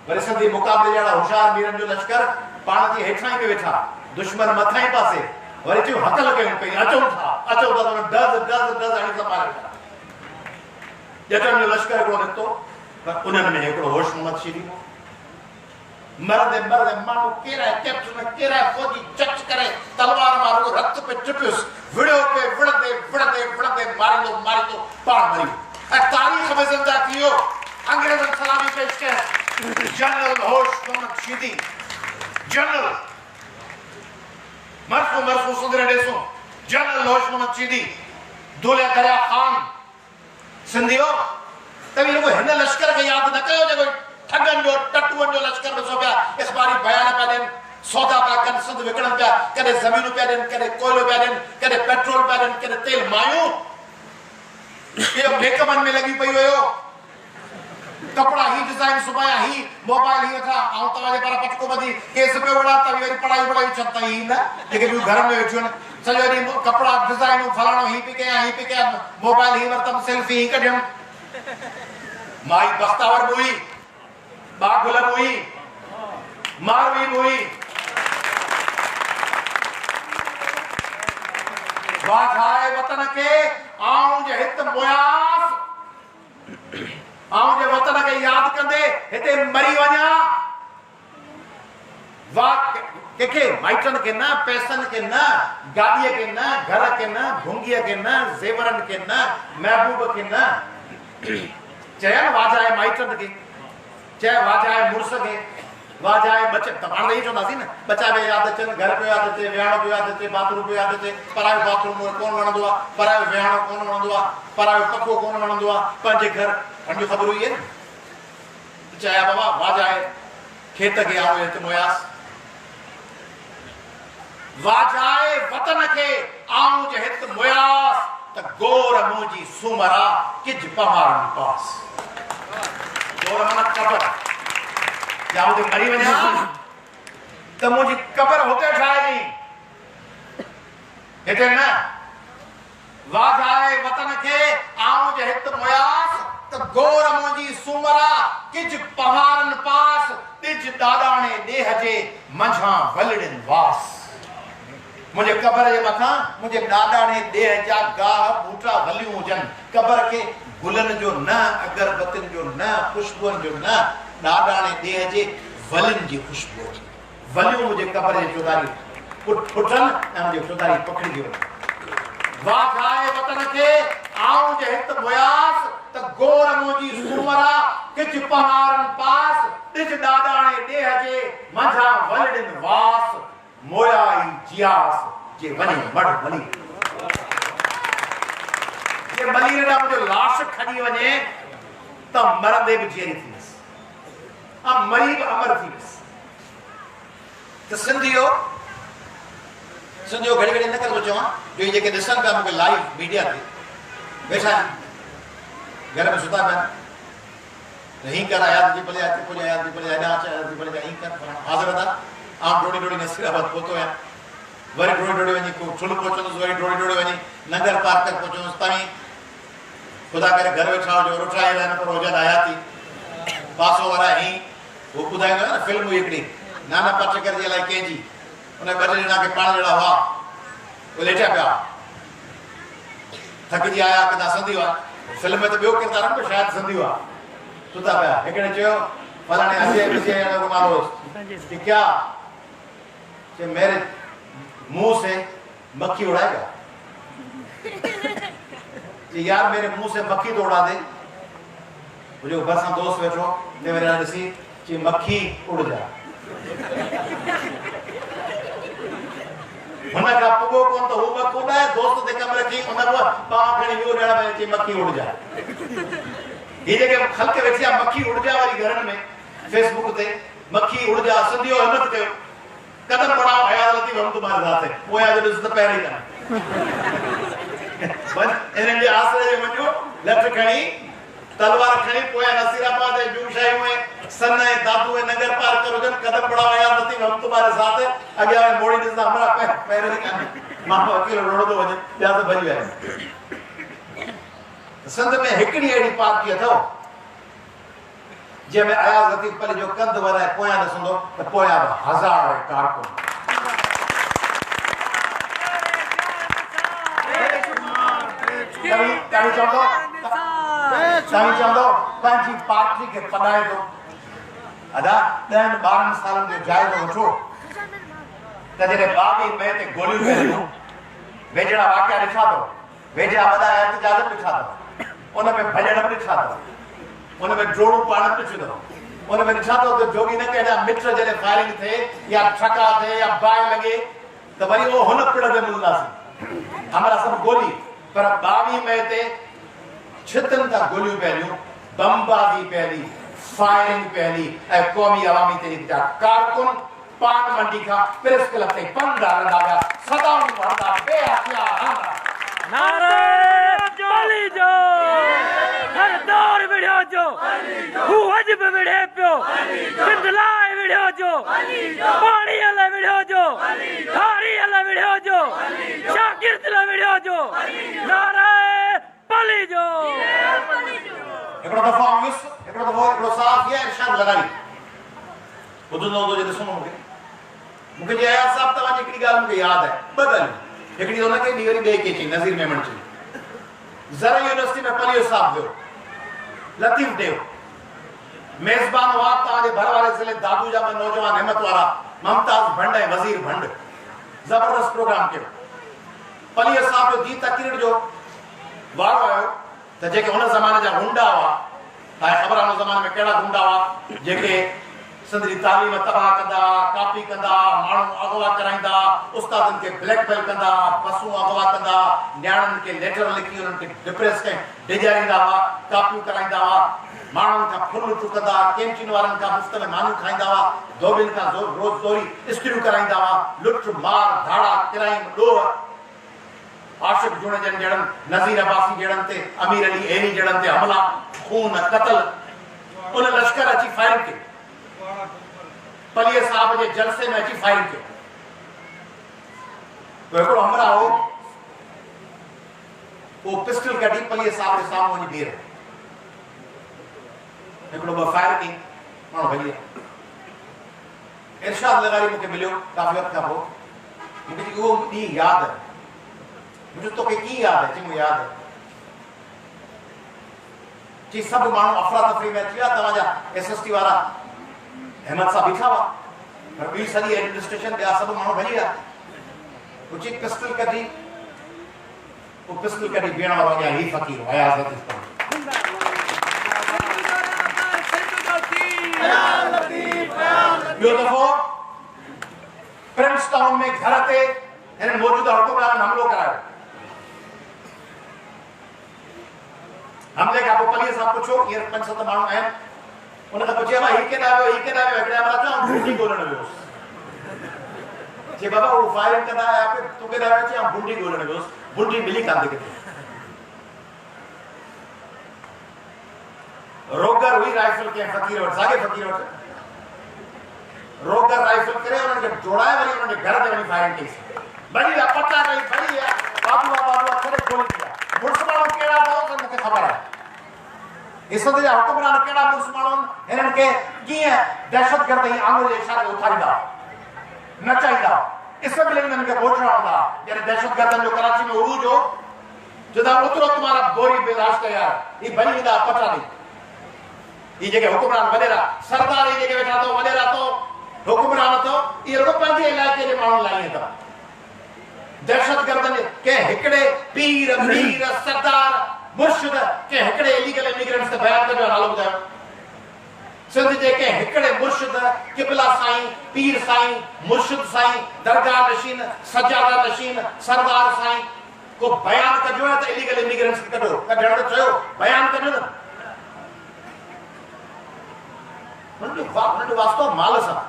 वरी सिंधी मुक़ाबले जहिड़ा होशियार वीरनि जो लश्कर पाण जी हेठां ई वेठा दुश्मन मथां ई पासे वरी चयो हकल कयूं कई अचूं था त डज़ हणी संभाले ॼटनि जो लश्कर हिकिड़ो निकितो पर उन्हनि में हिकिड़ो होश मोहम्मद शीदी मरदे माण्हू केरा कैप्टन केरा फौजी चच करे तलवार मारो रक्त पे टिपियुस विड़ो पे विड़दे मारिंदो पाण मरी ऐं तारीख़ में ज़िंदा थियो अंग्रेज़न सलामी पेश कयो जनरल होश मोहम्मद शीदी जनरल मरफू सुंदर ॾेसो जनरल होश मोहम्मद शीदी दुलिया दरिया खान सिंधियो तभी लोग हिन लश्कर के याद न कयो जेको ठगन जो टटुअन जो लश्कर ॾिसो पिया इख़बारी बयान पिया ॾियनि सौदा पिया कनि सिंध विकिणनि पिया कॾहिं ज़मीनूं पिया ॾियनि कॾहिं कोयलो पिया ॾियनि कॾहिं पेट्रोल पिया ॾियनि कॾहिं तेल मायूं इहो मेकअपनि में लॻी पई हुयो कपड़ा ही डिज़ाइन सुबाया ही मोबाइल ही वठा ऐं तव्हांजे पर पटको ॿधी केस पियो वड़ा त वरी पढ़ाई छॾ त ही न जेके ॿियूं घर में वेठियूं आहिनि सॼो ॾींहुं कपड़ा डिज़ाइनूं फलाणो ही पई कयां मोबाइल ही वरितमि सेल्फी ही कढियमि माई बख्तावर हुई बागुलम हुई मारवी हुई वाधाए वतन के आऊं जे हित मुयास आऊं जे वतन के याद कंदे हिते मरी वञा वाह के माइटन के ना पैसन के ना गाड़ीअ के ना घर के ना भुंगीअ के ना ज़ेवरन के ना महबूब के ना चयन वाजाए माइटन के चाहे वाजाए मुर्स के वाजाए बच्चे तमाम नहीं चवंदासीं न बच्चा पे याद अचनि घर पे याद अचे विहाणो पे याद अचे बाथरूम पे याद अचे परायो बाथरूम कोन वणंदो आहे परायो विहाणो कोन वणंदो आहे परायो पको कोन वणंदो आहे पंहिंजे घर पंहिंजो ख़बर हुई आहे न चया बाबा वाजाए खेत के आऊं हिते मुयास वाजाए वतन के आऊं जे हित मुयास त गोर मुंहिंजी सुमरा किज पहाड़नि पास गोर माना कबर या उते मरी वञा त मुंहिंजी कबर हुते ठाहे ॾेई हिते न वाजाए वतन खे आऊं जे हित मुयास त गोर मुंहिंजी सुमरा किज पहाड़नि पास ॾिज ॾाॾाणे ॾेह जे मंझां वलड़िन वास मुझे कबर जे मथां मुझे ॾाॾाणे ॾेह जा गाह बूटा वलियूं हुजनि कबर खे गुलनि जो न अगरबत्तियुनि जो न खुशबुअनि जो न ॾाॾाणे ॾेह जे वलियुनि जी खुशबू वलियूं मुझे कबर जे चौधारी फुटनि ऐं मुंहिंजे चौधारी पखिड़िजी वञनि वाजाए वतन खे आऊं जे हित मुयास त गोर मुंहिंजी सुमरा किच पहाड़नि पास ॾिज ॾाॾाणे ॾेह जे मंझां वलड़िन वास मोयाई जियास जे वनी मड़ मली ये मली रे मुझे लाश खड़ी वने त मरदे भी जेरी थीस आ मरी भी अमर थीस त सिंधियो घड़ी घड़ी न कर सोचो जो ये के दिसन का मुके लाइव मीडिया ते बैठा घर में सुता मैं नहीं कर आया जी बोले आते बोले आया जी बोले आया जी बोले नहीं कर हाजिर था आप डोडी नसीराबाद पोतो है वरी डोडी वनी को ठुल पोचो वरी डोडी वनी नगर पार्क तक पोचो ताई खुदा करे घर वेठा जो रोटाई लाइन पर रोजा आया थी पासो वाला ही वो खुदा ना फिल्म एकड़ी नाना पाटेकर जे लाई केजी उन्हें बजे ना के पाण जड़ा हुआ वो लेटा पिया थक जी आया कदा संधी हुआ फिल्म में तो बियो किरदार में शायद संधी हुआ सुता पिया एकड़े चयो फलाने अजय विजय को मारो कि क्या कि मेरे मुंह से मक्खी उड़ाएगा कि यार मेरे मुंह से मक्खी तो उड़ा दे मुझे बस हम दोस्त बैठो ने मेरा ऋषि कि मक्खी उड़ जा हुन का पुगो कोन तो वो मखूदा है दोस्त दे कमरे की उन को पाव खणी वियो डेड़ा में ची मक्खी उड़ जा ये जगह खल के वेठिया मक्खी उड़ जा वाली घरन में फेसबुक ते मक्खी उड़ जा संदियो हिम्मत कयो कदम बढ़ाओ हयालती हम तुम्हारे साथ है वो या जो तो पैर ही करना बस इन्हें जे आसरे जे वञो लठ खणी तलवार खणी पोया नसीराबाद ऐं ॿियूं शयूं ऐं सन ऐं दादू ऐं नगर पार करो जन कदम बढ़ाओ हयालती हम तुम्हारे साथ है अॻियां मोड़ी ॾिसंदा हमरा पैर ही कान्हे मां वकील रोड़ो थो वञे ॿिया त भॼी विया सिंध में हिकिड़ी अहिड़ी पार्टी अथव जंहिंमें अयाज़ लतीफ़ पली जो कंध वराए पोयां ॾिसंदो त पोयां बि हज़ार कारकुन तव्हीं चवंदो पंहिंजी पार्टी खे पढ़ाए थो अदा 10-12 सालनि जो जाइज़ो वठो त जॾहिं 22 मई ते गोलियूं पइयूं वेझड़ा वाक़िया ॾिठा अथव वेझड़ा वॾा एहतजाज ॾिठा अथव उन में भॼण बि ॾिठा अथव उन में ड्रोनूं पाण ॾिठियूं अथव उन में ॾिठा अथव त जोगी न केॾा मिट जॾहिं फायरिंग थिए या ठका थिए या बाहि लॻे त वरी उहो हुन पिड़ ते मिलंदासीं हमारा सभु गोली पर 22 मई ते छितनि तां गोलियूं पइलियूं बमबाज़ी पइली फायरिंग पइली ऐं क़ौमी अवामी तहरीक जा कारकुन पान मंडी खां प्रेस क्लब ते पंधा हलंदा विया सदाऊं हलंदा बेहथियार हलंदा नारे पली जो हर दौर विढ़ियो जो हू अज भी विढ़े पियो सिंधलाए विढ़ियो जो पाणी हल विढ़ियो जो धारी हल विढ़ियो जो शागिर्द हल विढ़ियो जो नारे पली जो हिकिड़ो दफ़ो हिकिड़ो साफ़ इहा इरशाद लॻाई ॿुधंदो हूंदो जॾहिं सुनो मूंखे जे अयाज़ साहब तव्हांजी हिकिड़ी ॻाल्हि मूंखे यादि आहे ॿ ॻाल्हियूं हिकिड़ी हुनखे ॿी वरी ॿिए खे चई नज़ीर मेमन चई ज़रा यूनिवर्सिटी में पलियो साहब वियो लतीफ़ देव मेज़बान हुआ तव्हांजे घर वारे ज़िले दादू जा नौजवान हिम्मत वारा मुमताज़ भंड ऐं वज़ीर भंड ज़बरदस्त प्रोग्राम कयो पलियो साहब जो जी तकरीर जो वारो आयो त जेके हुन ज़माने जा गुंडा हुआ तव्हांखे ख़बर आहे हुन ज़माने में कहिड़ा गुंडा हुआ जेके सिंध जी तालीम तबाह कंदा कापी कंदा माण्हू अगवा कराईंदा उस्तादनि खे ब्लैकमेल कंदा बसूं अगवा कंदा न्याणनि खे लेटर लिखी उन्हनि खे डिप्रेस कई डिॼारींदा हुआ कापियूं कराईंदा हुआ माण्हुनि खां फुल चुकंदा कैंटीन वारनि खां मुफ़्त में मानियूं खाईंदा हुआ धोबियुनि खां रोज़ जोरी इस्त्रियूं कराईंदा हुआ लुट मार धाड़ा क्राइम ॾोह आशिक़ जुणे जन जड़न नज़ीर अब्बासी जड़न ते अमीर अली एनी जड़न ते हमला खून कत्ल उन लश्कर अची फायरिंग कई पलिए साहब जे जलसे में अची फायरिंग कई तो हिकिड़ो हमला हो वो पिस्टल कढी पलिए साहब जे साम्हूं वञी बीह रहियो हिकिड़ो ॿ फायर कई माण्हू भॼी विया इरशाद लगारी मूंखे मिलियो काफ़ी वक़्त खां पोइ मूंखे चई उहो ॾींहुं यादि आहे मुझे तो की याद है मुझे याद है जी सब मानू अफरा तफरी में थिया तवाजा एसएसटी वाला अहमद साहब बीठा हुआ पर बी सदी एडमिनिस्ट्रेशन ॿिया सब मानू भॼी विया कुछ पिस्टल कढी वो पिस्टल कढी बीहण वारो अॻियां ही फ़कीर अयाज़ लतीफ़ ॿियो दफ़ो प्रिंस टाउन में घर ते हिन मौजूदा हुकुमरान हमलो करायो हमले का पलिए साहब पूछो ये 5-7 माण्हू आहिनि उनखां पुछियो भाई ही केॾा वियो हिकु हमरा चओ बूंदी ॻोल्हण वियोसि जे बाबा वो फायरिंग कंदा आया पे तू केॾा वियो चई बूंदी ॻोल्हण वियोसि बूंदी मिली कान थी किथे रोगर हुई राइफल के फकीर वटि सागे फकीर वटि रोगर राइफल करे उन्हनि खे जोड़ाए वरी उन्हनि जे घर ते वञी फायरिंग कई बड़ी पटा कई बड़ी बाबू करे गोली किया मुर्स माण्हू कहिड़ा अथव मूंखे ख़बर आहे इस जा हुकुमरान कहिड़ा मुर्स माण्हू हिननि खे कीअं दहशतगर्द जी आङुर जे इशारे उथारींदा नचाईंदा इसम्बली में इनके पहुंचना होता यानी दहशतगर्दन जो कराची में उरूज हो जदा उतरो तुम्हारा बोरी बेलाश तैयार ये बनी विदा पता नहीं ये जगह हुकुमरान वडेरा सरदार ये जगह बैठा तो वडेरा तो हुकुमरान तो ये लोग पंहिंजे इलाइके जे माण्हुनि लाइ ईंदा दहशतगर्दन के हिकड़े पीर मीर सरदार मुर्शिद के हिकड़े इलीगल इमिग्रेंट्स ते बयान कयो नालो ॿुधायो सिंध जेके हिकड़े मुर्शिद किबला साईं पीर साईं मुर्शिद साईं दरगाह नशीन सजादा नशीन सरदार साईं को बयान कजो है तो इलीगल इमिग्रेंट्स खे कढो कढण चयो बयान कजो न उनजो वास्तो माल सां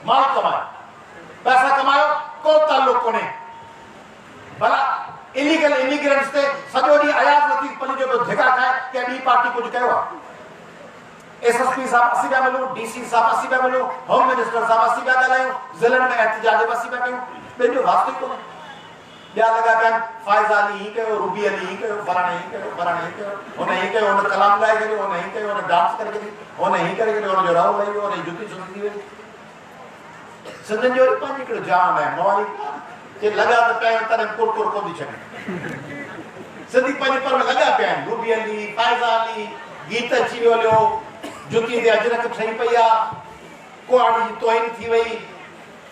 माल कमायो पैसा कमायो को ताल्लुक कोने भला इलीगल इमिग्रेंट्स ते सॼो ॾींहुं अयाज़ लतीफ़ पली जो धिका खाए के ॿी पार्टी कुझु कयो आहे एसएसपी साहब असी पिया मिलूं डीसी साहब असी पिया मिलूं होम मिनिस्टर साहब असी पिया ॻाल्हायूं ज़िलनि में एहतजाज असी पिया कयूं पंहिंजो वास्तो ई कोन्हे ॿिया लॻा पिया आहिनि फ़ाइज़ अली ही कयो रूबी अली ही कयो फलाणे ही कयो फलाणे ही कयो हुन ही कयो हुन कलाम ॻाए छॾियो हुन ही कयो हुन डांस करे छॾी हुन ही करे छॾियो हुनजो रओ लही वियो हुनजी जुती सुठी थी वई सिंधियुनि जो वरी पंहिंजो हिकिड़ो जाम आहे मवाली जे लॻा त पिया आहिनि तॾहिं कुर कुर कोन्ह थी छॾे सिंधी पंहिंजे पर में लॻा पिया आहिनि रूबी अली फ़ाइज़ा अली गीत अची वियो हलियो जुती ते अजरक ठही पई आहे कुआड़ी जी तोहिन थी वई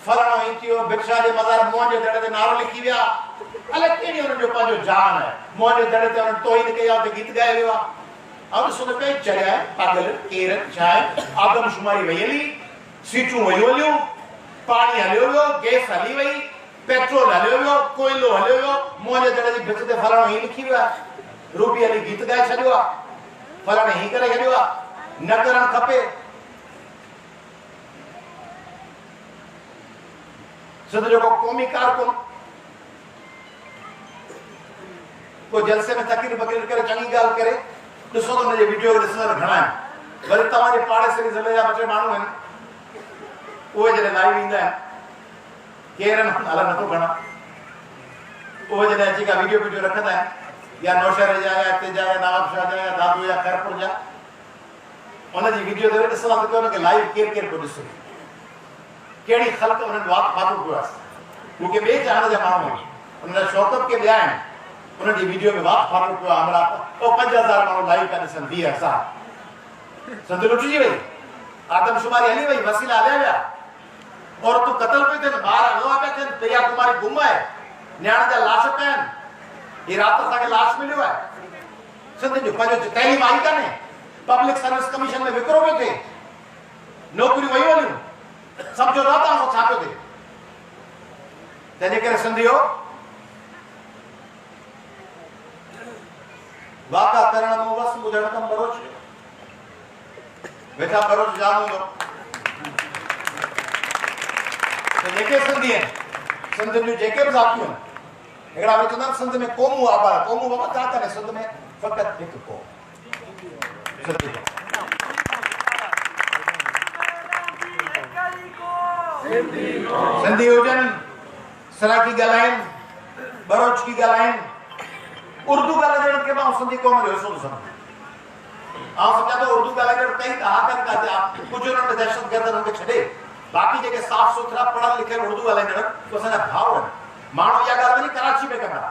फलाणो ही थियो भिक्षा जे मज़ार मुंहं जे दड़े ते नारो लिखी विया अलाए कहिड़ी हुननि जो पंहिंजो जान आहे मुंहं जे दड़े ते हुननि तोहिन कई आहे गीत ॻाए वियो आहे ऐं ॾिसो त पे चढ़िया पागल केर छा आहे आदमशुमारी वई हली सीटूं वयूं हलियूं पाणी हलियो वियो गैस हली वई पेट्रोल हलियो वियो कोयलो हलियो वियो मुंहं जे दड़े जी भित ते फलाणो ही लिखी वियो आहे रूबी अली गीत ॻाए छॾियो आहे फलाणे ही करे छॾियो आहे न करणु खपे सिंध जो को क़ौमी कारकुन को जलसे में तकरीर बकरीर करे चङी ॻाल्हि करे ॾिसो त हुनजे वीडियो खे ॾिसंदड़ घणा आहिनि वरी तव्हांजे पाड़ेसरी ज़िले जा ॿ टे माण्हू आहिनि उहे जॾहिं लाइव ईंदा आहिनि केर नाला नथो खणा उहे जॾहिं अची का वीडियो वीडियो रखंदा आहिनि या नौशहर जा या हिते जा या नवाब शाह जा या दादू या खैरपुर जा उनजी वीडियो ते ॾिसंदा त हुनखे लाइव केरु केरु पियो ॾिसे कहिड़ी ख़ल्क़ उन्हनि वात फाथो पियो आहे मूंखे ॿिए चाहण जा माण्हू आहिनि उनजा शौक़त के ॿिया आहिनि उनजी वीडियो में वात फाथो पियो आहे हमरा 5000 माण्हू लाइव पिया ॾिसनि 20,000 सिंध लुटिजी वई आदमशुमारी हली वई वसीला हलिया विया औरतूं क़तल पई थियनि ॿार अॻवा पिया थियनि प्रिया कुमारी गुम आहे न्याण जा लाश पिया आहिनि ही राति असांखे लाश मिलियो आहे सिंध जो पंहिंजो तइलीम आई कान्हे पब्लिक सर्विस कमीशन में विकिरो पियो थिए नौकरियूं वयूं हलियूं सम्झो न था छा पियो थिए तंहिंजे करे सिंधियो वाका करण मूं वस ॿुधण कम बरोच वेठा बरोच जाम हूंदो त जेके सिंधी आहिनि सिंध जूं जेके बि ज़ातियूं आहिनि हिकिड़ा वरी चवंदा आहिनि सिंध में क़ौमूं आबाद क़ौमूं बाबा छा करे सिंध में फ़क़ति हिकु क़ौम सिंधी हुजनि सराइकी ॻाल्हाइनि बरोच की ॻाल्हाइनि उर्दू ॻाल्हाइण खे मां सिंधी क़ौम जो हिसो थो सम्झां सम्झां थो उर्दू ॻाल्हाइण कई ॾहाकनि काथे कुझु हुननि में दहशतगर्द हुननि खे छॾे बाक़ी जेके साफ़ सुथरा पढ़ियल लिखियल उर्दू ॻाल्हाईंदड़ उहे असांजा भाउ आहिनि माण्हू इहा ॻाल्हि वञी कराची में कंदा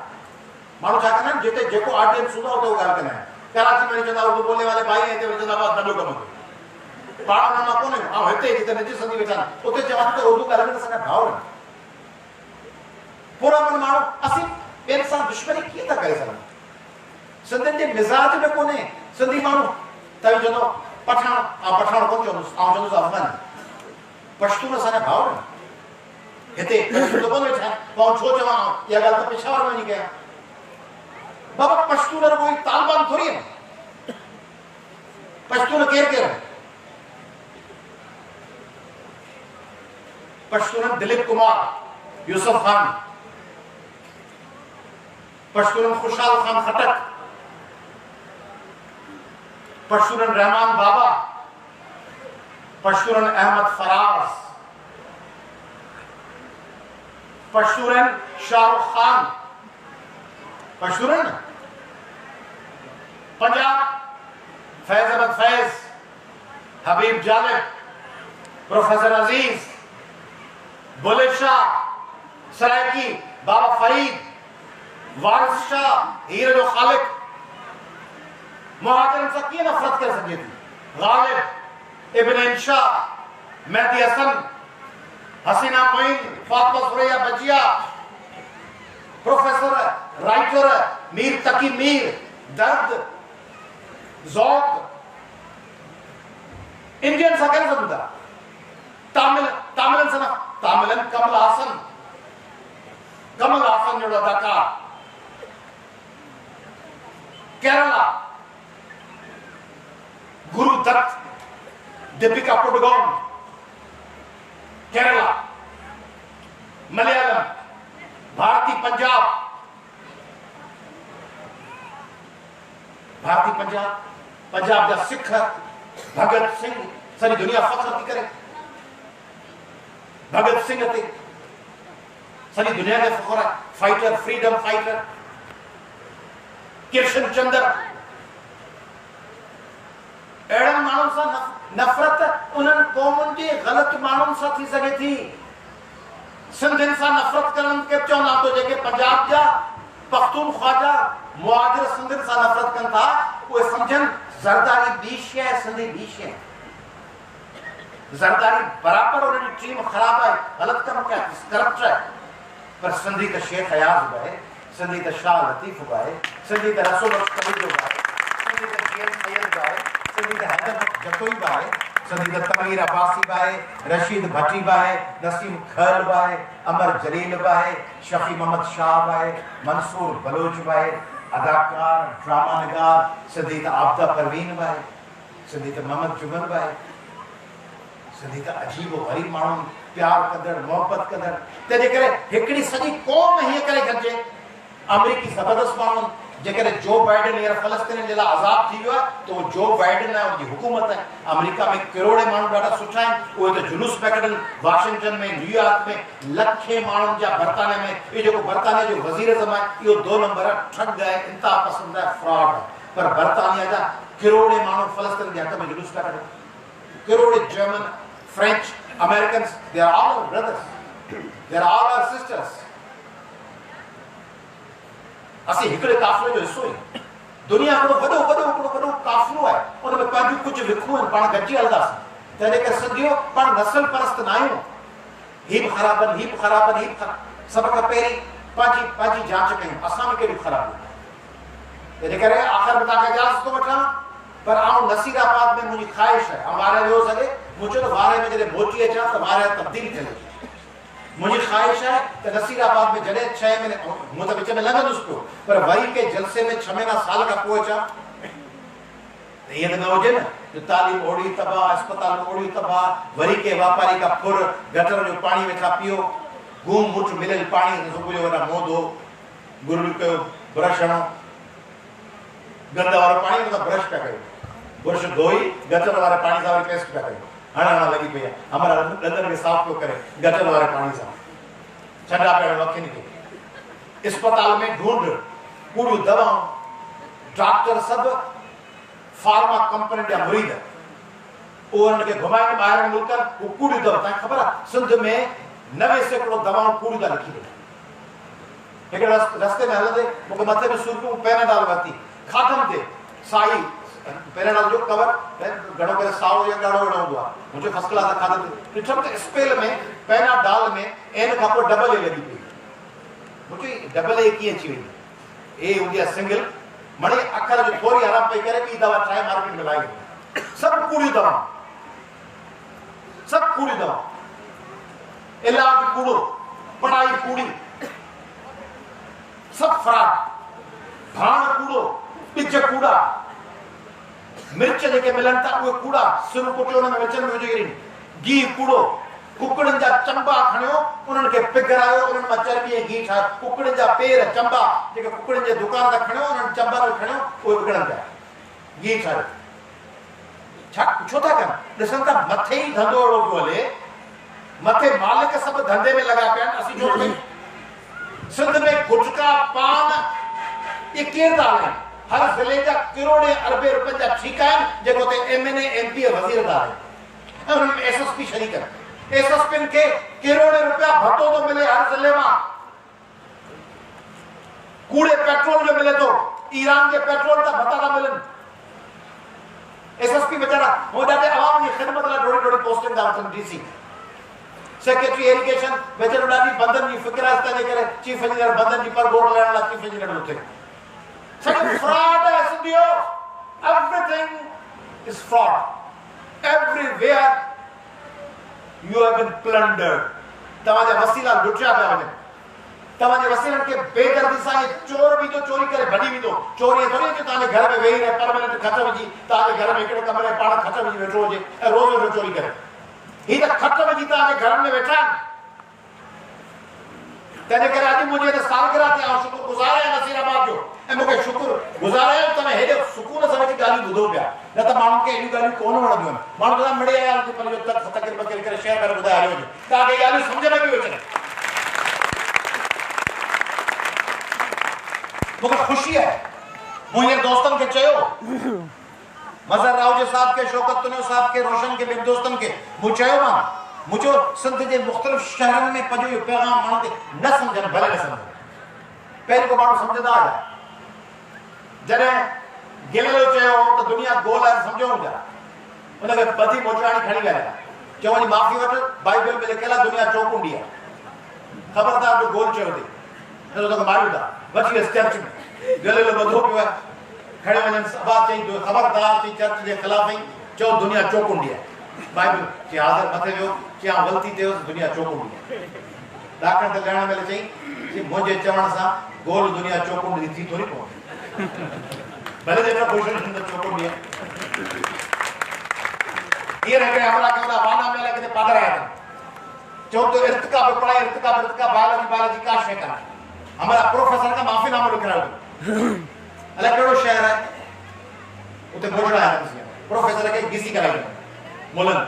माण्हू छा कंदा आहिनि जिते जेको ऑडियंस हूंदो आहे उते उहो ॻाल्हि कंदा आहिनि कराची में चवंदा उर्दू बोलने वाले भाई हिते वरी चवंदा बसि ॾाढो कमु पाण हुन मां कोन्हे ऐं हिते जिते निजी सिंधी वेठा आहिनि उते चवां त उर्दू ॻाल्हाइण असांजा भाउ आहिनि पूरा मन माण्हू असीं ॿियनि सां दुश्मनी कीअं था करे सघूं सिंधियुनि जे मिज़ाज में कोन्हे सिंधी माण्हू त चवंदो पठाण पठाण कोन चवंदुसि चवंदुसि अफ़गानी पश्तून असांजा भाउ आहिनि हिते पश्तून कोन वेठा आहिनि पोइ छो चवां इहा ॻाल्हि त पेशावर में वञी कयां बाबा पश्तून कोई तालिबान थोरी आहिनि पश्तून केरु केरु आहिनि पश्तून दिलीप कुमार यूसुफ खान पश्तून खुशहाल खान खटक पश्तून रहमान बाबा पश्तून अहमद फराज पश्तून शाहरुख खान पश्तून पंजाब फैज अहमद फैज हबीब जालिब प्रोफेसर अजीज बुलेट शाह सरायकी बाबा फरीद वारिस शाह हीर जो खालिक मुहाजिरन से कीअं नफ़रत करे सघे थी गालिब इब्न इंशाह मेहदी हसन हसीना मोइन फातिमा सुरैया बजिया प्रोफेसर राइटर मीर तकी मीर दर्द ज़ौक़ इंडियन सा करे सकुदा तामिलन सना तामिलन कमल हासन जो अदाकार केरला गुरु दत्त दीपिका पादुकोण केरला मलयालम भारती पंजाब पंजाब जा सिख भगत सिंह सारी दुनिया फख्र थी करे भगत सिंह ते सारी दुनिया के फख्र है fighter freedom fighter Krishna Chandra एड़न माण्हुनि सां नफ़रत उन्हनि क़ौमुनि जे ग़लत माण्हुनि सां थी सघे थी सिंधियुनि सां नफ़रत करण के चवंदा तो जेके पंजाब जा पख्तूनख्वा जा मुहाजिर सिंधियुनि सां नफ़रत कनि था उहे सम्झनि ज़रदारी ॿी शइ आहे सिंधी ॿी शइ ज़रदारी बराबरि उन्हनि जी टीम ख़राब आहे ग़लत कम कया करप्ट आहे पर सिंधी त शेख अयाज़ बि आहे सिंधी त शाह लतीफ़ बि आहे सिंधी त रसूल कबीर बि आहे सिंधी त जीएम सैयद बि आहे सिंधी त हैदर जतोई बि आहे सिंधी त तमीर अब्बासी बि आहे रशीद भट्टी बि आहे नसीम खैल बि आहे अमर जलील बि आहे शफ़ी मोहम्मद शाह बि आहे मंसूर बलोच बि आहे अदाकार ड्रामा निगार सिंधी त आबदा परवीन बि आहे सिंधी त मोहम्मद जुगन बि आहे सिंधी त अजीब गरीब माण्हू प्यार कंदड़ मोहब्बत कंदड़ तंहिंजे करे हिकिड़ी सॼी क़ौम हीअं करे खणिजे अमेरिकी ज़बरदस्त माण्हू जेकॾहिं जो बाइडन हींअर फ़लस्तीन जे लाइ आज़ादु थी वियो आहे त उहो जो बाइडन आहे उनजी हुकूमत आहे अमेरिका में करोड़े माण्हू ॾाढा सुठा आहिनि उहे त जुलूस पिया कढनि वाशिंगटन में न्यूयॉर्क में लखे माण्हुनि जा बर्तानिया में इहो जेको बर्तानिया जो वज़ीर आज़म आहे इहो 2 नंबर ठग आहे इंतहा पसंदि आहे फ्रॉड आहे पर बर्तानिया जा करोड़े माण्हू फ़लस्तीन जे हक़ में जुलूस पिया कढनि करोड़े German French Americans, they are all our brothers. They are all our sisters. असी हिकड़े काफ़िले जो हिस्सो ही दुनिया को वॾो काफ़िलो आहे उन में पंहिंजूं कुझु विखूं आहिनि पाण गॾिजी हलंदासीं तंहिंजे करे सिंधियो पाण नस्ल परस्त न आहियूं हीअ बि ख़राबनि हीअ बि ख़राबनि हीअ बि सभ खां पहिरीं पंहिंजी जांच कयूं असां में कहिड़ियूं ख़राबियूं तंहिंजे करे आख़िर में तव्हांखे इजाज़त थो वठां पर आउं नसीराबाद में मुंहिंजी ख़्वाहिश आहे ऐं वारे वियो सघे मुझे तो वारे में जॾहिं मोटी अचां त वारे तब्दील थिए मुंहिंजी ख़्वाहिश आहे त नसीराबाद में जॾहिं 6 महीने मूं त विच में लॻंदुसि पियो पर वरी के जलसे में 6 महीना साल खां पोइ अचां त ईअं त न हुजे न जो तालीम ओड़ी तबाह अस्पताल ओड़ी तबाह वरी के वापारी का फुर गटर जो पाणी वेठा पियो घूम मुठ मिलियल पाणी सुबुह जो वॾा मुंहुं धो गुरु कयो ब्रश हणो गंद वारो पाणी हुन सां ब्रश पिया कयो बुरुश धोई गटर वारे पाणी सां वरी पेस्ट पिया कयो हणण लॻी पई आहे हमारा ॾंदनि खे साफ़ पियो करे गटर वारे पाणी सां छॾा पिया अखियुनि खे अस्पताल में ढूंढ कूड़ियूं दवाऊं डॉक्टर सभु फार्मा कंपनी जा मुरीद उहो उन्हनि खे घुमाइनि ॿाहिरि मुल्कनि उहो कूड़ियूं दवा तव्हांखे ख़बर आहे सिंध में 90% दवाऊं कूड़ियूं था लिखी ॾियनि हिकिड़े रस्ते में हलंदे मूंखे मथे में सूर पियो पैराडाल वरिती खाधमि ते साई पैराडाल जो कवर घणो करे साओ या ॻाढ़ो अहिड़ो हूंदो आहे मुंहिंजो फर्स्ट क्लास खाधमि ते ॾिठमि त स्पेल में पैराडाल में एन खां पोइ डबल ए लॻी पई मुंहिंजी डबल ए कीअं अची वई ए हूंदी आहे सिंगल मणे अखर जो थोरी आराम पई करे ॿी दवा ठाहे मार्केट में लाई सभु कूड़ियूं दवाऊं सभु कूड़ियूं दवाऊं इलाज कूड़ो पढ़ाई कूड़ी सभु फ्रॉड भाण कूड़ो ॿिज कूड़ा मिर्च जेके मिलनि था उहे कूड़ा सिर कुटियो हुन में विच में विझी घी कूड़ो कुकड़नि जा चंबा खणियो उन्हनि खे पिघरायो उन्हनि मां चर्बी ऐं घी ठाहियो कुकड़नि जा पेर चंबा जेके कुकड़नि जे दुकान तां खणियो उन्हनि चंबा खे खणियो उहे विकिणनि पिया घी ठाहियो छा छो था कनि ॾिसनि था मथे ई धंधो अहिड़ो पियो हले मथे मालिक सभु धंधे में लॻा पिया आहिनि असीं छो कयूं सिंध में गुटका पान ये केरु था हलाइनि हर ज़िले जा करोड़े अरबे रुपयनि जा ठीका आहिनि जेको हुते MNA MP वज़ीरदार आहिनि ऐं उन्हनि में SSP शरीक आहिनि SSPनि खे करोड़े रुपया भत्तो थो मिले हर ज़िले मां कूड़े पेट्रोल जो मिले थो ईरान जे पेट्रोल जा भत्ता था मिलनि SSP बेचारा हो ॾाढे आवाम जी ख़िदमत लाइ ॾोड़ी पोस्टिंग था वठनि DC सेक्रेटरी इरिगेशन बेचारो ॾाढी बंदनि जी फिक्र आहे तंहिंजे करे चीफ इंजीनियर बंदनि जी पर बोर्ड लहण लाइ चीफ इंजीनियर उथे सॼो फ्रॉड है सिंधियो everything is fraud everywhere you have been plundered. तवाजे वसीला लुटिया पिया वञनि, तवाजे वसीलनि खे बेदर्दी सां चोर भी तो चोरी करे भॼी वेंदो। चोरी थोड़ी कि तव्हांजे घर में वेही रहे परमानेंट खत विझी तव्हांजे घर में हिकिड़े कमरे में पाण खत विझी वेठो हुजे ऐं रोज़ रोज़ चोरी करे। ही त खत विझी तव्हांजे घर में वेठा आहिनि। तंहिंजे करे अॼु मुंहिंजे हिन सालगिरह ते आउं शुक्रगुज़ार आहियां नसीराबाद जो ऐं मूंखे शुक्रगुज़ार आहियां तव्हां हेॾे सुकून सां वेठी ॻाल्हियूं ॿुधो पिया। न त माण्हुनि खे अहिड़ियूं ॻाल्हियूं कोन वणंदियूं आहिनि। माण्हू चवंदा मिड़े आया पंहिंजो तकिर बकिर करे शहर में ॿुधाए हलियो वञे तव्हांखे ॻाल्हियूं सम्झ में बि अचनि। मूंखे ख़ुशी आहे मुंहिंजे दोस्तनि खे चयो मज़हर रावजे साहब के शौकत तुनियो साहब के रोशन के ॿियनि दोस्तनि खे मूं चयो मां मुझो सिंध के मुख्तलिफ शहरनि में पंहिंजो इहो पैगाम माण्हुनि खे न सम्झनि भले न सम्झनि। पहिरीं को माण्हू सम्झंदा हुया जॾहिं गिलेलो चयो त दुनिया गोल आहे सम्झो पिया उनखे ॿधी मोचाणी खणी ॻाल्हाया चयो वञी माफ़ी वठि बाइबल में लिखियल आहे दुनिया चौकुंडी आहे ख़बरदार जो गोल चयो अथई न त तोखे मारियूं था। बची वियसि चर्च में गिलेलो ॿधो पियो आहे खणी वञनि सभा चई ख़बरदार चई चर्च जे ख़िलाफ़ ई चयो दुनिया चौकुंडी आहे। बाइबल चई हाज़िर मथे वियो चई ग़लती थियो दुनिया चौकुंडी आहे। ॾाकण ते लहण महिल चई मुंहिंजे चवण सां गोल दुनिया चौकुंडी थी थोरी पवंदी भले जेका ख़ुशि चौकुंडी आहे। हींअर हिकिड़े हमला कयो था वाना में किथे पादर आया अथनि चओ त इर्तिका बि पढ़ाई इर्तिका बायोलॉजी का शइ कान्हे। हमारा प्रोफेसर का माफ़ीनामो लिखायो अलाए कहिड़ो शहर आहे उते घोषणा आहे प्रोफेसर खे घिसी कराई मुलन।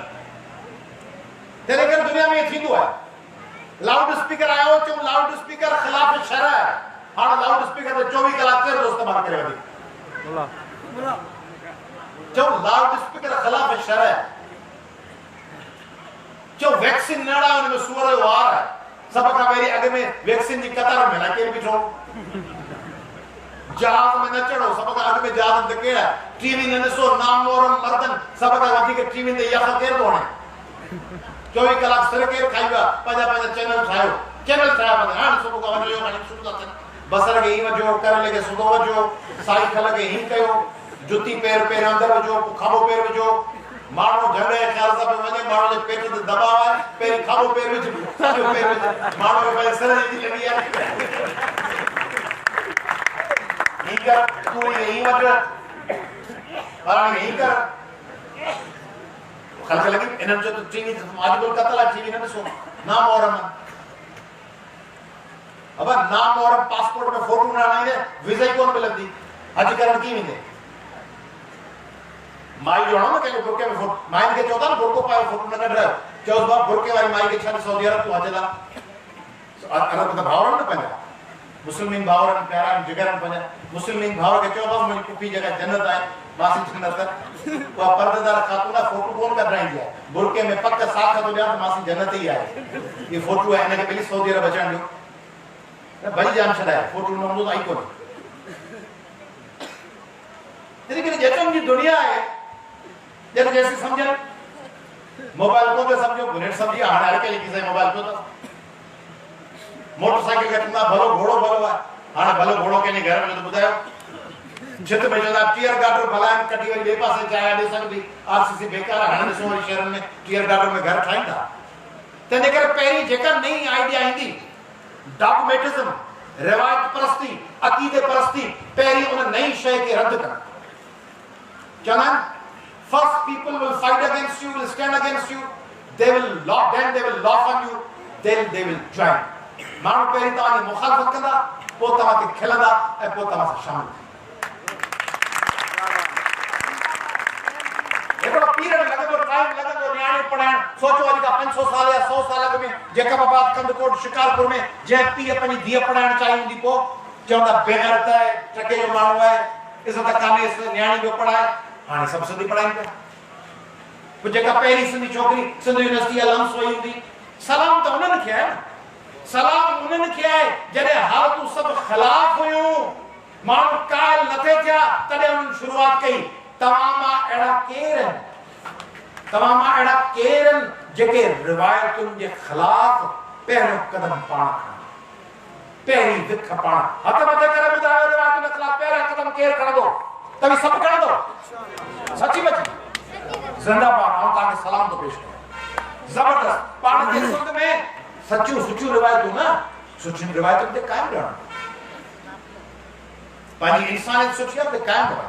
तंहिं करे दुनिया में थींदो आहे लाउड स्पीकर आयो चयो लाउड स्पीकर ख़िलाफ़ शरअ आहे। हाणे लाउड स्पीकर ते 24 कलाक केरु थो इस्तेमालु करे वधीक चयो लाउड स्पीकर ख़िलाफ़ शरअ आहे। चयो वैक्सीन न आहे हुन में सूअर जो वार आहे। सब खां पहिरीं अॻ में वैक्सीन जी कतार में न केरु बीठो जहाज में न चढ़ो सब खां अॻ में जहाज ते केरु आहे टीवी न ॾिसो नामोरम मर्दन सब खां वधीक टीवी ते यख केरु थो हणे 24 कलाक सिर केरु खाई विया पंहिंजा चैनल ठाहियो ठाहिया हाणे सुबुह खां वञो हाणे शुरू था थियनि बसर खे हीअं वझो करेले खे सुधो वझो साई खल खे हीअं कयो जुती पेर अंदरि विझो खाॿो पेर विझो माण्हू झंडे जे ख़्याल सां पियो वञे माण्हू जे पेट ते दबाव आहे पहिरीं खाॿो पेर विझ साॼो पेर विझ माण्हू खे पंहिंजे सिर जी लॻी आहे हीअं कर तूं हीअं वझ फलाणे हीअं कर ख़लक लॻी इन्हनि जो त टीवी अॼुकल्ह कतल आहे टीवी न ॾिसो नामोरम अब नामोरम पासपोर्ट में फोटो न आणे वीज़ा ई कोन मिलंदी हज करण कीअं वेंदे माई जो न कयो बुरके में फोटो माइन के चौथा बुरको पायो फोटो न कढायो चओ बाप बुरके वाली माई के छन सऊदी अरब तू हजला अरब त भावरन न पंहिंजा मुस्लिमीन भावरन प्यारा जिगरन पंहिंजा मुस्लिमीन भावर के चओ बाप मुंहिंजी पुफी जगह जन्नत आहे मासी जन्नत वो पर्देदार खातून फोटो कोन कढाईंदी आहे बुरके में पक साख तो ॾिया त मासी जन्नत ई आहे ये फोटो है इनके पहले सऊदी अरब अचण जो भई जान छॾाए फोटो न हूंदो त आई कोन तॾहिं करे जेतरनि जी दुनिया आहे जैसे जैसे समझन मोबाइल को तो समझो बुलेट समझी हाणे हर के लिखी से मोबाइल को तो मोटरसाइकिल के तुंदा भलो घोड़ो भलो है हाणे भलो घोड़ो के घर में तो बुधायो जित में जो टीयर गार्डर भलान कटी वाली बे पासे चाहे दे सकदी आरसीसी बेकार हाणे ॾिसो वरी शहर में टीयर गार्डर में घर ठाहींदा तने करे पहिरीं जेका नई आइडिया ईंदी डॉगमेटिज्म रिवायत परस्ती अकीदे परस्ती पहिरीं उन नई शइ खे रद्द करण चवंदा first people will fight against you will stand against you they will laugh on you then they will join माण्हू पहिरीं तव्हांजी मुखालफ़त कंदा पोइ तव्हांखे खिलंदा ऐं पोइ तव्हां सां शामिल हिकिड़ो पीरियड लॻंदो टाइम लॻंदो नियाणी पढ़ाइण सोचो अॼु खां 500 साल या 100 साल अॻु में जेकबाबाद कंदकोट शिकारपुर में जंहिं पीउ पंहिंजी धीअ पढ़ाइण चाही हूंदी पोइ चवंदा बेग़ैरत आहे टके जो माण्हू आहे इज़त कान्हे नियाणी जो पढ़ाए हाणे सभु सिंधी पढ़ाइनि पिया पोइ जेका पहिरीं सिंधी छोकिरी सिंध यूनिवर्सिटी अलम्स वई हूंदी सलाम त उन्हनि खे आहे सलाम उन्हनि खे आहे जॾहिं हालतूं सभु ख़िलाफ़ हुयूं माण्हू कायल न थे थिया तॾहिं उन्हनि शुरूआत कई तव्हां मां अहिड़ा केर आहिनि जेके रिवायतुनि जे ख़िलाफ़ पहिरियों कदम पाण खणनि पहिरीं विख पाण हथ मथे करे ॿुधायो रिवायतुनि जे ख़िलाफ़ पहिरियों कदम केरु खणंदो तव्हीं सभु खणंदो सची बची जिंदाबाद आऊं ताके सलाम तो पेश करो जबरदस्त पाण जे सुध में सच्चू सुचू रिवायतूं न सुचिन रिवायतुनि ते कायम रहणो पंहिंजी इंसानियत सुठी आहे ते कायम रहो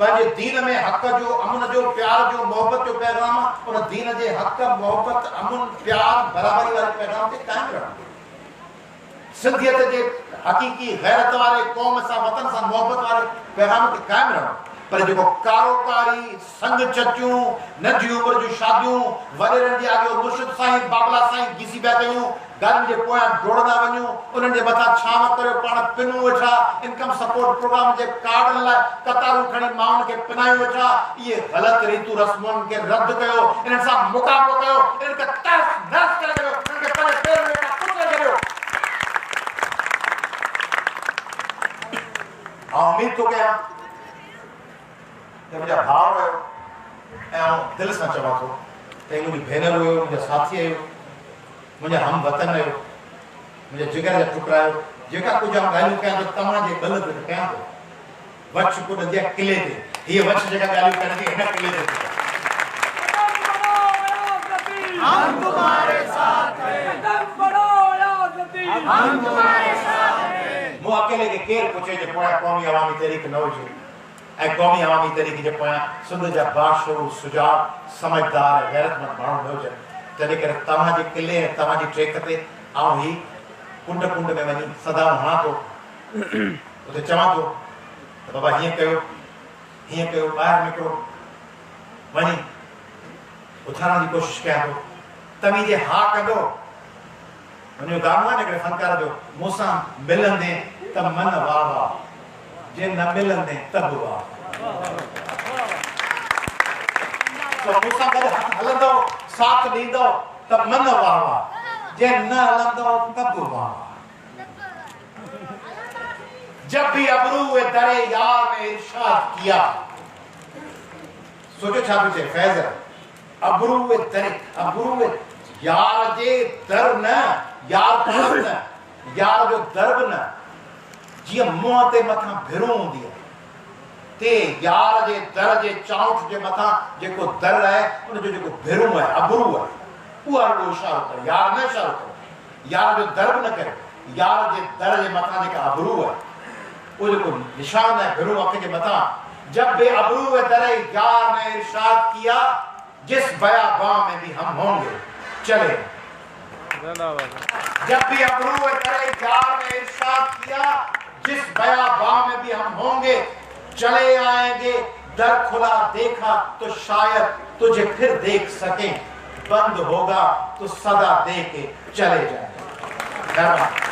पंहिंजे दीन में हक़ जो अमन जो प्यार जो मोहब्बत जो पैगाम उन दीन जे हक़ मोहब्बत अमन प्यार बराबरी वाले पैगाम ते कायम रहणो सिंधियत जे हकीकी गैरत वाले कौम सां वतन सां मोहब्बत वाले पैगाम ते कायम रहणो पर जेको कारोकारी संग चचियूं नंढी उम्र जूं शादियूं वॾेरनि जे आॻियो मुर्शिद साईं बाबला साईं घिसी पिया कयूं गाॾियुनि जे पोयां डोड़ंदा वञूं उन्हनि जे मथां छांव करियो पाण पिनूं वेठा इनकम सपोर्ट प्रोग्राम जे कार्डनि लाइ कतारूं खणी माण्हुनि खे पिनायूं वेठा इहे ग़लति रीतूं रस्मुनि खे रद्द कयो इन्हनि सां मुक़ाबिलो कयो इन्हनि खे तर्स नर्स करे कयो इन्हनि खे पंहिंजे पेर में वेठा कुचले कयो उम्मीद थो कयां मुंहिंजा भाउ आहियो ऐं आउं दिलि सां चवां थो त मुंहिंजी भेनर हुयो मुंहिंजा साथी आहियो मुंहिंजा हम वतन आहियो मुंहिंजे जिगर जा टुकड़ा आहियो जेका कुझु आउं ॻाल्हियूं कयां थो तव्हांजे बल ते कयां थो वछ कुॾंदी आहे किले ते हीअ वछ जेका ॻाल्हियूं करंदी हिन किले ते हम तुम्हारे साथ हैं कदम बढ़ो आज़ादी हम तुम्हारे साथ हैं मूं अकेले खे केरु पुछे जे पोयां क़ौमी अवामी तहरीक न हुजे ऐं क़ौमी अवामी तहरीक जे पोयां सिंध जा बाशूर सुजाग समझदार गैरतमंद माण्हू न हुजनि तॾहिं करे तव्हांजे किले ऐं तव्हांजी ट्रेक ते आउं ही कुंड कुंड में वञी सदाऊं हणां थो उते चवां थो त बाबा हीअं कयो ॿाहिरि निकिरो वञी उथारण जी कोशिशि कयां थो तव्हीं जे हा कंदो उनजो गानो आहे न हिकिड़े फनकार जो मूंसां मिलंदे त मन वाह वाह जे न मिलंदे त बि वाह तो मूंसां गॾु हलंदो साथ ॾींदो त मन वाह वाह जे न हलंदो त बि वाह जब भी अबरू दरे यार में इरशाद किया सोचो छा पियो चए फैज़ अबरू यार जे दर न यार तलब न यार जो दर्ब न जीअं मुंहं ते मथां भिरूं हूंदी आहे ते यार जे दर जे चाउठ जे मथां जेको दर आहे उनजो जेको भिरूं आहे अबरू आहे उहा रुॻो इशारो करे यार न इशारो करे यार जो दर्ब न करे यार जे दर जे मथां जेका अबरू आहे वो जो निशान है भिरू अख के मथा जब बे अबरू दरे यार ने इरशाद किया जिस बयाबां में भी हम होंगे चले जब भी अबरू दरे यार ने इरशाद किया जिस बयाबां में भी हम होंगे चले आएंगे दर खुला देखा तो शायद तुझे फिर देख सकें बंद होगा तो सदा दे के चले जाएंगे।